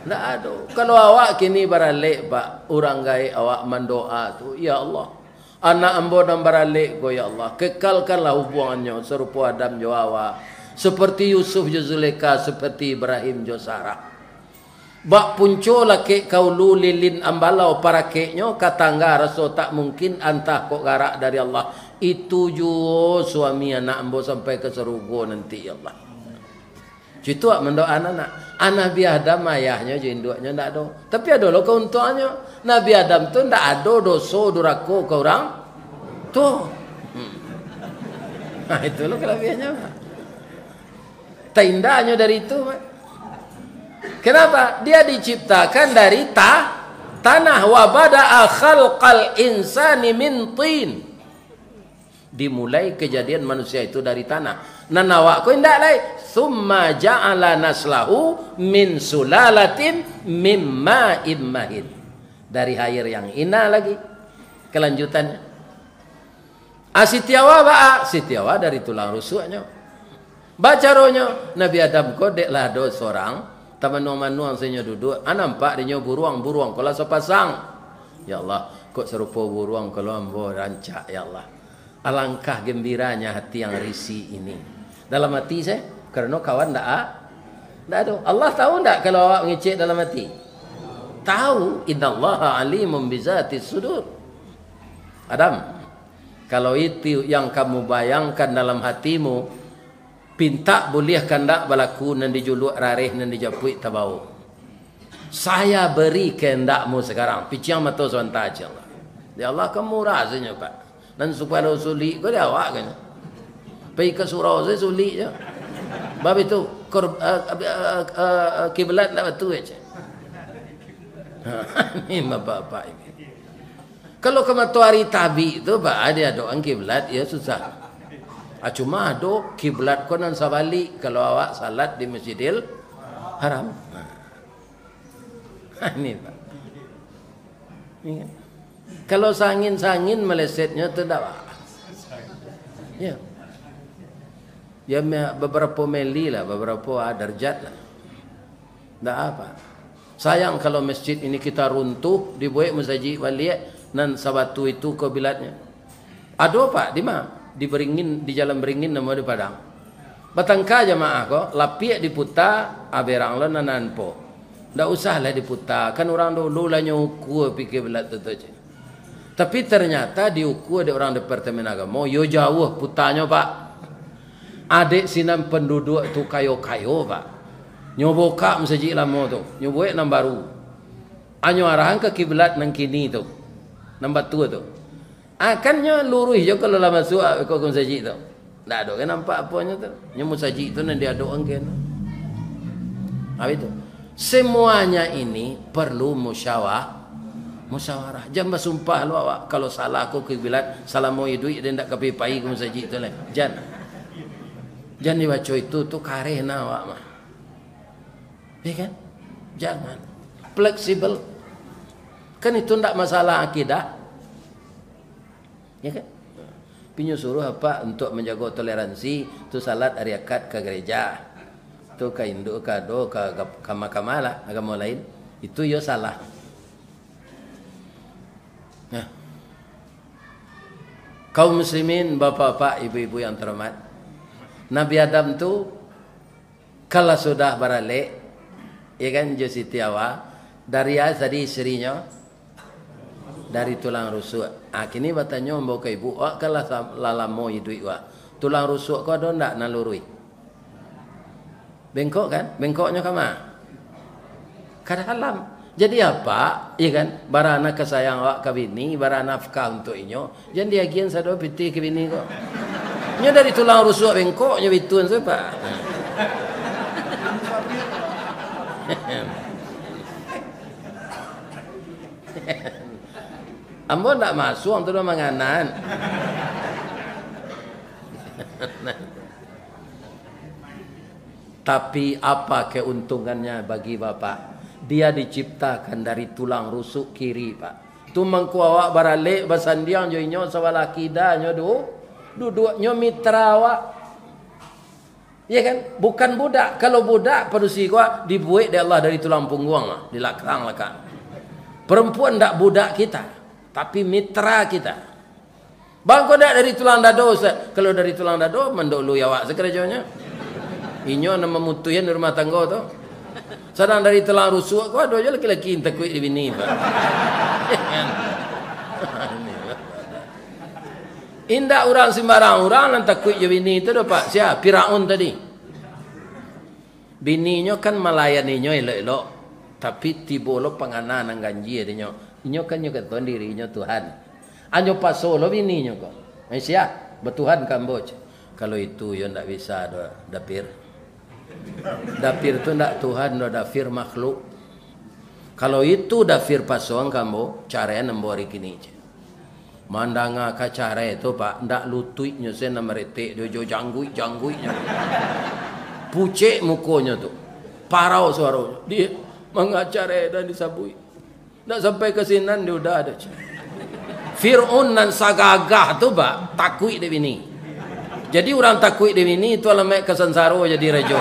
ndak ada. Kalau awak kini beralik Pak, orang gai awak mendoa tu, ya Allah. Anak ambo dan beralik ko ya Allah. Kekalkanlah hubungannya serupa Adam jo awak. Seperti Yusuf jo Zulaikha, seperti Ibrahim jo Sarah. Bak punco laki kau lu lilin ambalau para keknya katangga rasa tak mungkin antah kok garak dari Allah. Itu jo suami anak ambo sampai ke surga nanti ya Allah. Itu mendoa anak. Nabi Adam ayahnya je induknya ndak ada. Tapi ada lo keuntungannya. Nabi Adam tu ndak ada dosa duraka ke orang tu. Nah itu lo kelebihannya. Tak indahnya dari itu. Kenapa? Dia diciptakan dari tanah. Wa bada'a khalqal insani min tin. Dimulai kejadian manusia itu dari tanah. Nan awak ko indak lai. Summa ja'ala naslahu min sulalatin mimma immahin. Dari air yang ina lagi. Kelanjutannya. Asitiawa ba'a. Sitiawa dari tulang rusuknya. Bacaronya. Nabi Adam ko deklah do seorang. Taman-taman saya duduk, nampak dia buruang-buruang kalau sepasang. Ya Allah, kok serupa buruang kalau ambo rancak ya Allah. Alangkah gembiranya hati yang risih ini. Dalam hati saya, kerana kawan tak ada. Allah tahu tak kalau awak ngecek dalam hati? Tahu. Innallaha alimun bizati sudur. Adam, kalau itu yang kamu bayangkan dalam hatimu, pinta boleh kandak balaku nan dijuluk rarih nan dijapui tabau. Saya beri kehendakmu sekarang. Piciang mata sebentar aja Allah. Ya Allah kamu rasanya Pak. Dan supaya sulit kau dia awak kan. Pergi ke surau saya sulit je. Bab itu kiblat nak betul aja. Ini bapak ini. Kalau ke matahari tabi tu Pak ada doa kiblat ya susah. Cuma ada kiblat konan sabalik kalau awak salat di Masjidil Haram. Ini Pak. Ini. Kalau sangin-sangin melesetnya tu tak apa. Ya. Ya beberapa mili lah, beberapa derajat lah. Tak apa. Sayang kalau masjid ini kita runtuh, dibuat masjid balik, nan sabatu itu ke bilatnya. Ada Pak di mana? Di Beringin, di Jalan Beringin nama di Padang. Batangka jemaah ko, lapik diputar, aberang lo nanan po. Ndak usahlah diputar, kan orang dulu lah nyukur pikir belat tu je. Tapi ternyata diukur ada orang Departemen Agama, yo jauh putarnya Pak. Adik sinam penduduk tu kayo-kayo Pak. Nyoboka masjid lama tu, nyobuat nang baru. Anyo arahan ke kiblat nang kini tu. Nang batu tu. Akannya lurus je kalau lah masuk ke masjid tu. Tak ada kan nampak apanya tu. Yang masjid tu nanti ada orang kan. Itu. Semuanya ini perlu musyawarah. Jangan bersumpah lu awak kalau salah aku ke bilat salah mau duit dia ndak kepipai ke masjid tu lah. Jangan dibaca itu tu karena awak mah. Ya kan? Jangan. Fleksibel. Kan itu ndak masalah akidah. Ya kan? Pinyo suruh apa untuk menjaga toleransi tu salat hari akad ke gereja. Tu ke Hindu ke do ke mahkamah lah agama lain. Itu yo salah. Nah. Kaum muslimin, bapak-bapak, ibu-ibu yang terhormat. Nabi Adam tu kalau sudah beralik, ya kan jo Siti Hawa dari tadi istrinya dari tulang rusuk. Kini bertanya mbok ke ibu, wak kalau lalamo hidup wak. Tulang rusuk kau ada ndak nalurui? Bengkok kan? Bengkoknya kemana? Kada halam. Jadi apa? Ya kan? Barana kesayang awak ke bini, barana nafkah untuk inyo. Jangan diagian sado piti ke bini kok. Nya dari tulang rusuk bengkoknya bitun siapa? Ambo ndak masuk untuk manganan. Tapi apa keuntungannya bagi bapak? Dia diciptakan dari tulang rusuk kiri, Pak. Tu mangku awak baralik basandiang jo inyo sawala kidanya duduknya mitra awak. Ya kan? Bukan budak. Kalau budak padusi gua dibuat dari Allah dari tulang punggung lah, dilakang kan. Perempuan ndak budak kita, tapi mitra kita. Bang kau ndak dari tulang dado, kalau dari tulang dado mendolu ya awak sekerjanya. Inyo nama mutuyan di rumah tangga tu. Sedang dari tulang rusuk kau ada aja laki-laki yang takut di bini, Pak. Indah orang sembarang orang yang takut di bini itu, Pak. Siapa? Firaun tadi. Bininya kan melayaninya elok-elok, tapi tiba lo penganan yang ganji dia. Inyo kan nyo keton dirinya Tuhan. Anyo pasolo bininya kok. Malaysia, bertuhan Kamboja. Kalau itu yo ndak bisa dapir. Dapir itu ndak Tuhan, ndak dapir makhluk. Kalau itu dapir pasong kamu, caranya nembori kini. Mandanga kacara itu Pak, ndak lutuitnya saya nama retek, dojo jangguit-jangguitnya. Pucek mukonya tu. Parau suara. Dia mengacara dan disabui. Ndak sampai ke sinan dia udah ada. Fir'aun dan sagagah tu Pak, takut dia bini. Jadi orang takut dia bini itu alamak kesansaro jadi raja.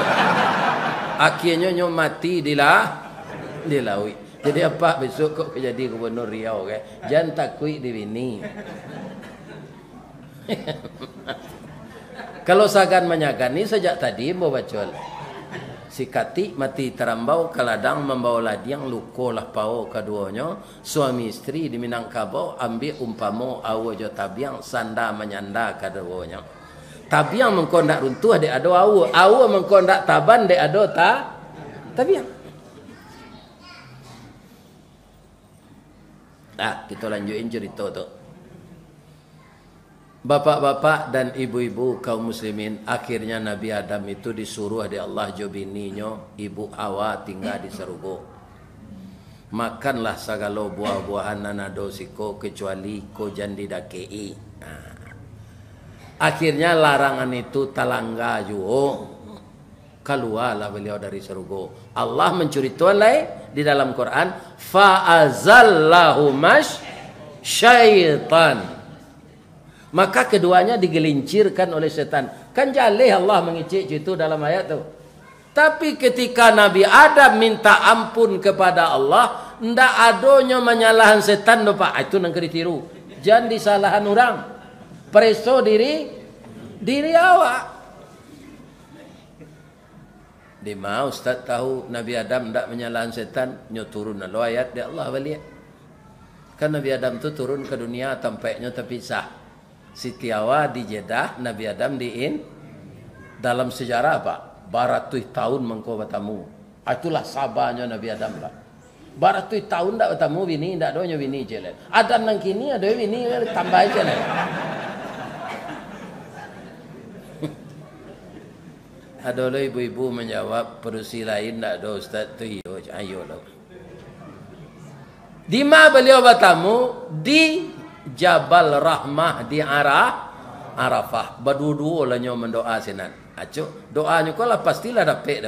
Akhirnya nyo mati di laut. Jadi apa besok kok jadi gubernur Riau ke? Jangan takut dia bini. Kalau sagan menyagani sejak tadi mau bacol. Sikati mati terambau kaladang membawa ladiang lukolah pau keduanya suami istri di Minangkabau ambil umpamo awo jo tabiang sanda menyanda keduanya. Tabiang mengkondak runtuh dek ado awo mengkondak taban dek ado tabiang. Kita lanjutin cerita tu. Bapak-bapak dan ibu-ibu kaum muslimin, akhirnya Nabi Adam itu disuruh oleh Allah jo bininya ibu Hawa tinggal di serugo. Makanlah segala buah-buahan nanado siko kecuali ko jandi dakei. Akhirnya larangan itu talangga juo. Keluarlah beliau dari serugo. Allah menceritakan di dalam Quran, fa'azallahumash syaitan. Maka keduanya digelincirkan oleh setan. Kan jalih Allah mengicik itu dalam ayat itu. Tapi ketika Nabi Adam minta ampun kepada Allah, ndak adonyo menyalahan setan Pak. Itu nang ditiru. Jangan disalahan orang. Preso diri awak. Dia mau Ustaz tahu Nabi Adam ndak menyalahan setan, nyo turun lo ayat dia Allah balik. Kan Nabi Adam tu turun ke dunia tampaknya terpisah. Siti Hawa di Jeddah, Nabi Adam diin dalam sejarah Pak. Baratus tahun mengko bertemu. Itulah sabarnya Nabi Adam Pak. Baratus tahun tak bertemu bini, tak donya bini je lah. Adam nang kini ada bini tambah je lah. Ada lo ibu-ibu menjawab perusi lain tak ada ustaz tu ayo lah. Di mana beliau bertamu? Di Jabal Rahmah di Arafah. Berdua-dua lah nyo mendoa sinan. Acuk doanya kau lah pastilah dapat.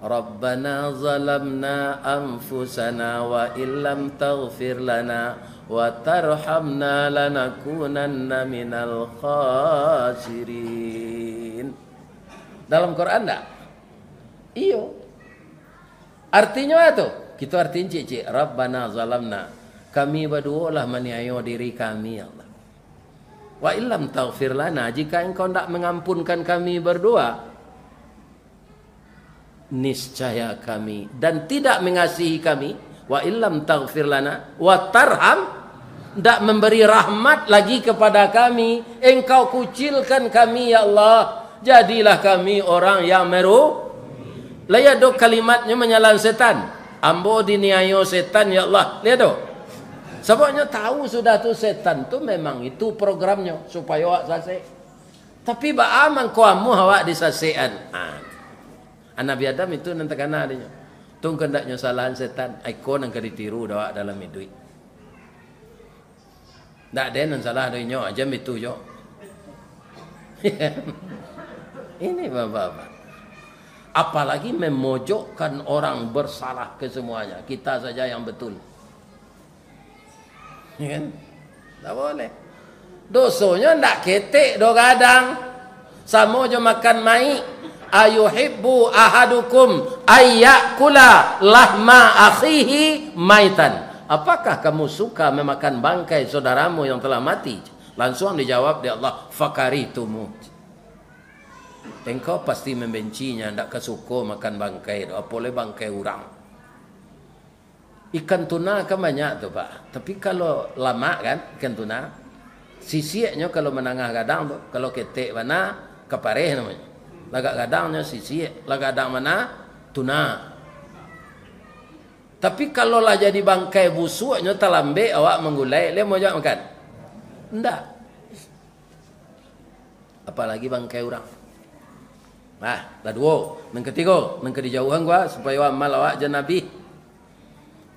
Rabbana zalamna anfusana wa illam taghfir lana wa tarhamna lanakunanna minal khasirin. Dalam Quran tak? Iyo. Artinya itu. Kita artinya cik-cik. Rabbana zalamna. Kami berdua lah menganiaya diri kami, ya Allah. Wa illam taghfir lana. Jika engkau tidak mengampunkan kami berdua, niscaya kami dan tidak mengasihi kami. Wa illam taghfir lana. Wa tarham. Tidak memberi rahmat lagi kepada kami. Engkau kucilkan kami, ya Allah. Jadilah kami orang yang Lihat dok kalimatnya menyalan setan. Ambo diniayo setan, ya Allah. Lihat dok. Sebabnya tahu sudah tu setan tu memang itu programnya supaya awak sasek. Tapi baaman ko amu awak disasean. Nabi Adam itu nanti kena adanya. Tung kendaknya salahan setan. Ikon yang ditiru awak dalam hidup. Tak ada yang salah adanya aja itu jo. Ini bapak-bapak. Apalagi memojokkan orang bersalah ke semuanya. Kita saja yang betul. Ya kan? Tak boleh. Dosanya tak ketik do gadang. Sama je makan mai. Ayuhibbu ahadukum ayyakula lahma akhihi maitan. Apakah kamu suka memakan bangkai saudaramu yang telah mati? Langsung dijawab oleh Allah, fakaritumu. Engkau pasti membencinya, tidak kesuka makan bangkai, apa boleh bangkai orang. Ikan tuna kan banyak tu Pak. Tapi kalau lama kan ikan tuna, sisiaknya kalau menangah gadang tu, kalau ketek mana kepareh namanya. Lagak gadangnya sisiak, lagak gadang mana tuna. Tapi kalau lah jadi bangkai busuknya terlambe awak menggulai, dia mau jawab makan? Tidak. Apalagi bangkai orang. Dah dua. Yang ketiga, yang kedijauhan gua supaya amal awak je Nabi.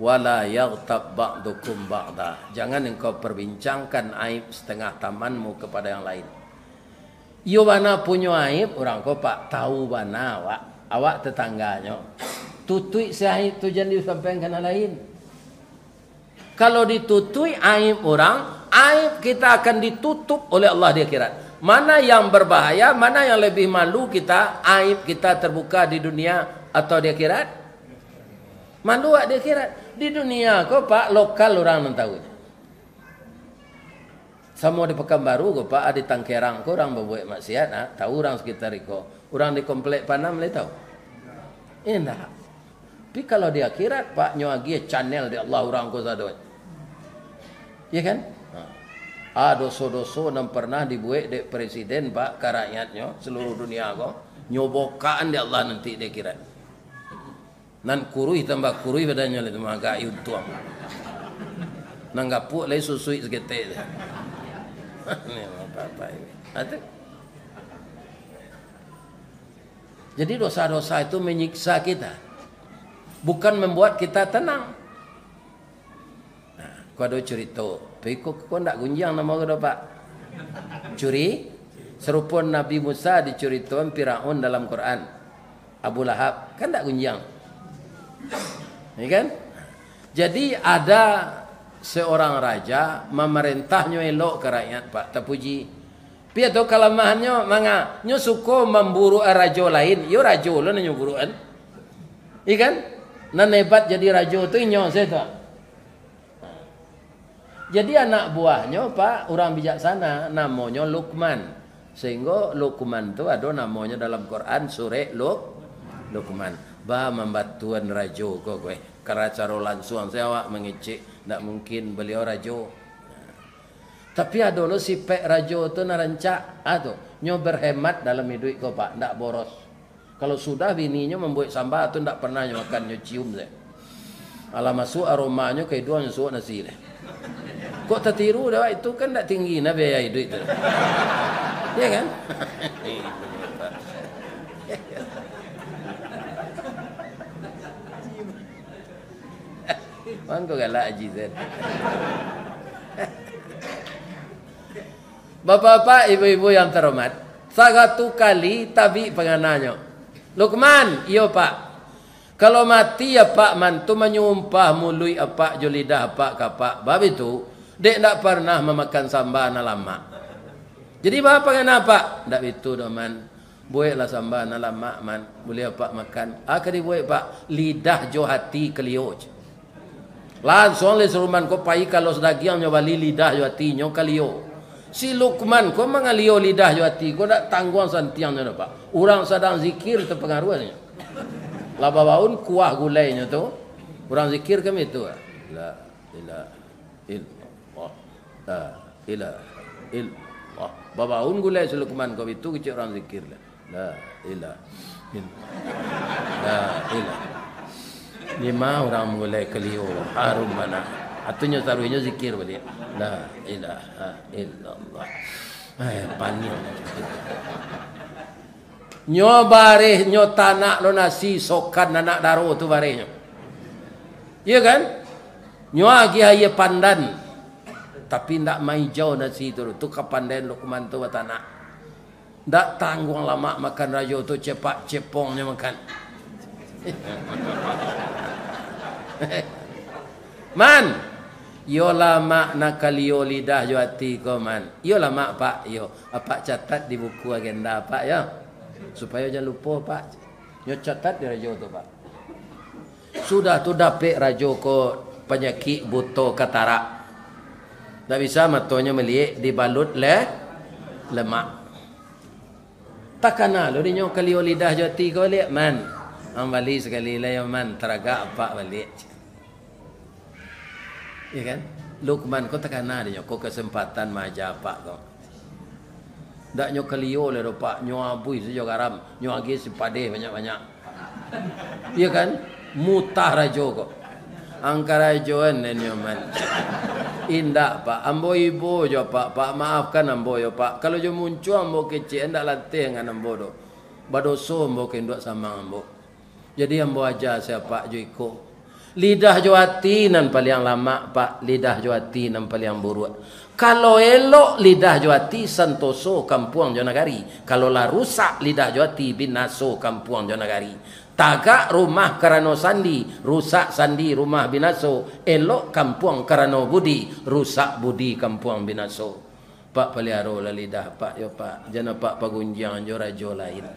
Wala yaghtab ba'dukum ba'da. Jangan engkau perbincangkan aib setengah tamanmu kepada yang lain. Yo bana punya aib, orang kau pak tahu bana awak tetangganya. Tutui aib tu jangan disampaikan ke lain. Kalau ditutui aib orang, aib kita akan ditutup oleh Allah di akhirat. Mana yang berbahaya, mana yang lebih malu kita, aib kita terbuka di dunia atau di akhirat? Malu di akhirat. Di dunia kau pak lokal orang yang tahu. Sama di Pekanbaru kau pak di Tangkerang kau orang berbuat maksiat, tahu orang sekitar kau. Orang di komplek Panam boleh tahu. Enak. Tapi kalau di akhirat pak nyuagi channel di Allah orang kau sadoi. Ya kan? Dosa-dosa yang pernah dibuat dek presiden pak ke rakyatnya seluruh dunia kau nyobokaan di Allah nanti dia kira. Nan kurui tambah kurui badannya itu maka ayun tuang. Nanggapuk lagi susui seketik. Ini apa ini? Ada. Jadi dosa-dosa itu menyiksa kita, bukan membuat kita tenang. Kau ada cerita, tapi kau tak gunjang nama kau pak. Curi, serupa Nabi Musa diceritakan Firaun dalam Quran. Abu Lahab kan tak gunjang, ya kan? Jadi ada seorang raja memerintahnya elok ke rakyat pak, terpuji. Tapi atau kelemahannya manga, nyo suko memburu raja lain, yo raja lo nyo buruan, ya kan? Nan hebat jadi raja tu nyo saya tu. Jadi anak buahnya pak orang bijaksana namanya Luqman. Sehingga Luqman tu ada namanya dalam Quran surah Luqman. Bah membantuan raja kau gue. Karena cara langsung saya awak mengecek tak mungkin beliau raja. Tapi ada lo si pek raja tu narancak nyo berhemat dalam hidup kau pak, tak boros. Kalau sudah bininya membuat sambal tu tak pernah makan nyo cium saya. Alah masuk aromanya kayak dua nyo nasi deh. Kok tertiru dah itu kan tak tinggi nak biaya hidup itu. Ya kan? Wan ko galak haji Zain. Bapak-bapak, ibu-ibu yang terhormat, satu kali tabi pengananya. Luqman, iya pak. Kalau mati ya pak man tu menyumpah mului apa jolidah apa kapak. Bab itu dek tak pernah memakan sambal lama. Jadi bapak kenapa? Tak itu dah man. Buatlah sambal lama man. Boleh apa makan? Kali buat pak lidah jo hati kelioj. Langsung le seruman ko pai kalau sedagiang nyo bali lidah jo hati nyo kalio. Si Luqman ko mangalio lidah jo hati ko dak tangguang santiang nyo pak. Orang sedang zikir terpengaruhnya. Labawaun kuah gulainya tu. Orang zikir kami itu. La ilaha illallah. La ilaha illallah. Babaun gulai si Luqman ko itu kecil orang zikir lah. La ilaha illallah. La ilaha. 5 orang mulai kelio harum mana. Atunya taruhnya zikir balik. La ilaha illallah. Panjang. Nyo bareh nyo tanak lo nasi sokan anak daro tu barehnya. Iya kan? Nyo agi haya pandan. Tapi ndak mai jauh nasi tu. Tu kapandan Luqman tu tanak. Ndak tanggung lama makan rajo tu cepak cepongnya makan. Man, yo lama nakalio lidah jo hati ko man. Yo lama pak, yo apa catat di buku agenda pak ya. Supaya jangan lupa pak. Yo catat di rajo tu pak. Sudah tu dapet rajo ko penyakit buto katarak. Tak bisa matonya melihat dibalut lemak. Takana lo dinyo kalio lidah jo hati ko lihat man. Ambali sekali lah yang man teragak apa balik. Ya kan? Luqman kau takana dia kau kesempatan maja apa kau. Dak nyo kalio le pak nyo abui sejo garam, nyo agi sipade banyak-banyak. Ya kan? Mutah rajo kau. Angkara rajoan nyo man. Indah pak, ambo ibu jo pak maafkan ambo yo pak. Kalau jo muncul ambo kecil ndak latih dengan ambo do. Badoso ambo kendok sama ambo. Jadi ambo aja siapa joiko. Lidah jo hati nan paling lama pak, lidah jo hati nan paling buruk. Kalau elok lidah jo hati santoso kampuang jo nagari. Kalau la rusak lidah jo hati binaso kampuang jo nagari. Tagak rumah karano sandi, rusak sandi rumah binaso. Elok kampuang karano budi, rusak budi kampuang binaso. Pak pelihara la lidah pak yo pak, jangan pak pagunjang jo rajo lain.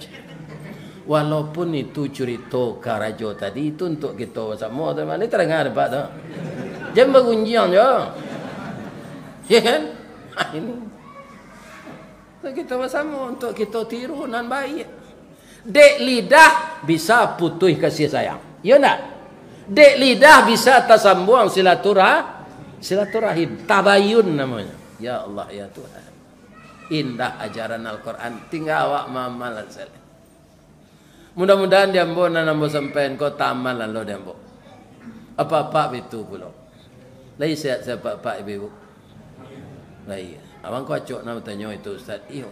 Walaupun itu cerita karajo tadi itu untuk kita sama teman ni terdengar pak tu. Jangan bergunjang je. Ya kan? Ini. Kita bersama untuk kita tiru nan baik. Dek lidah bisa putus kasih sayang. Ya tak? Dek lidah bisa tersambung silaturahim. Tabayun namanya. Ya Allah ya Tuhan. Indah ajaran Al-Quran. Tinggal awak mamal salah. Mudah-mudahan dia ambo nan ambo sampean ko tamal lan lo dia ambo. Apa-apa itu pula. Lai sehat pak ibu. Lai. Abang ko acok nama tanya itu ustaz. Iyo.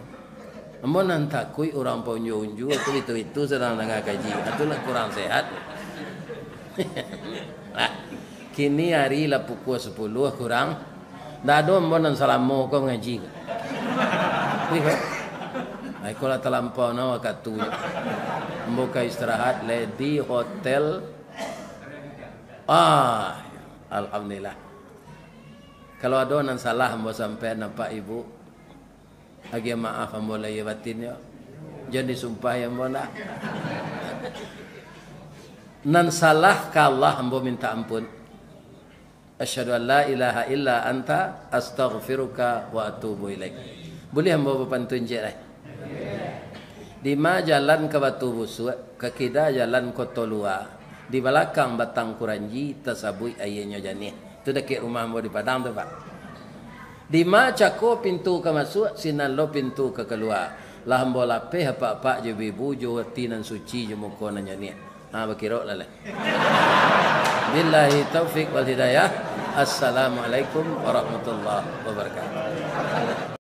Ambo nan takui orang ponjo-unju itu sedang dengar kaji. Itulah kurang sehat. Nah, kini hari lah pukul 10 kurang. Dah ada ambo nan salamo ko ngaji. Iya. Ai kola terlampau na waktu membuka istirahat di hotel. Alhamdulillah. Kalau ada nan salah ambo sampai nampak ibu, agi maaf ambo lagi batinnya. Jadi sumpah yang ambo nak. Nan salah ka Allah ambo minta ampun. Asyhadu an la ilaha illa anta astaghfiruka wa atubu ilaik. Boleh ambo berpantun je lah. Di ma jalan ke Batu Busuk, ke kida jalan ke Tolua. Di belakang batang kuranji tasabui ayahnya janih. Itu dekat rumah ambo di Padang tu pak. Di ma cako pintu ke masuk, sinan lo pintu ke keluar. Lah ambo lapeh apa-apa je bibu jo tinan suci je muka nan janih. Berkirok lah. Billahi taufik wal hidayah. Assalamualaikum warahmatullahi wabarakatuh.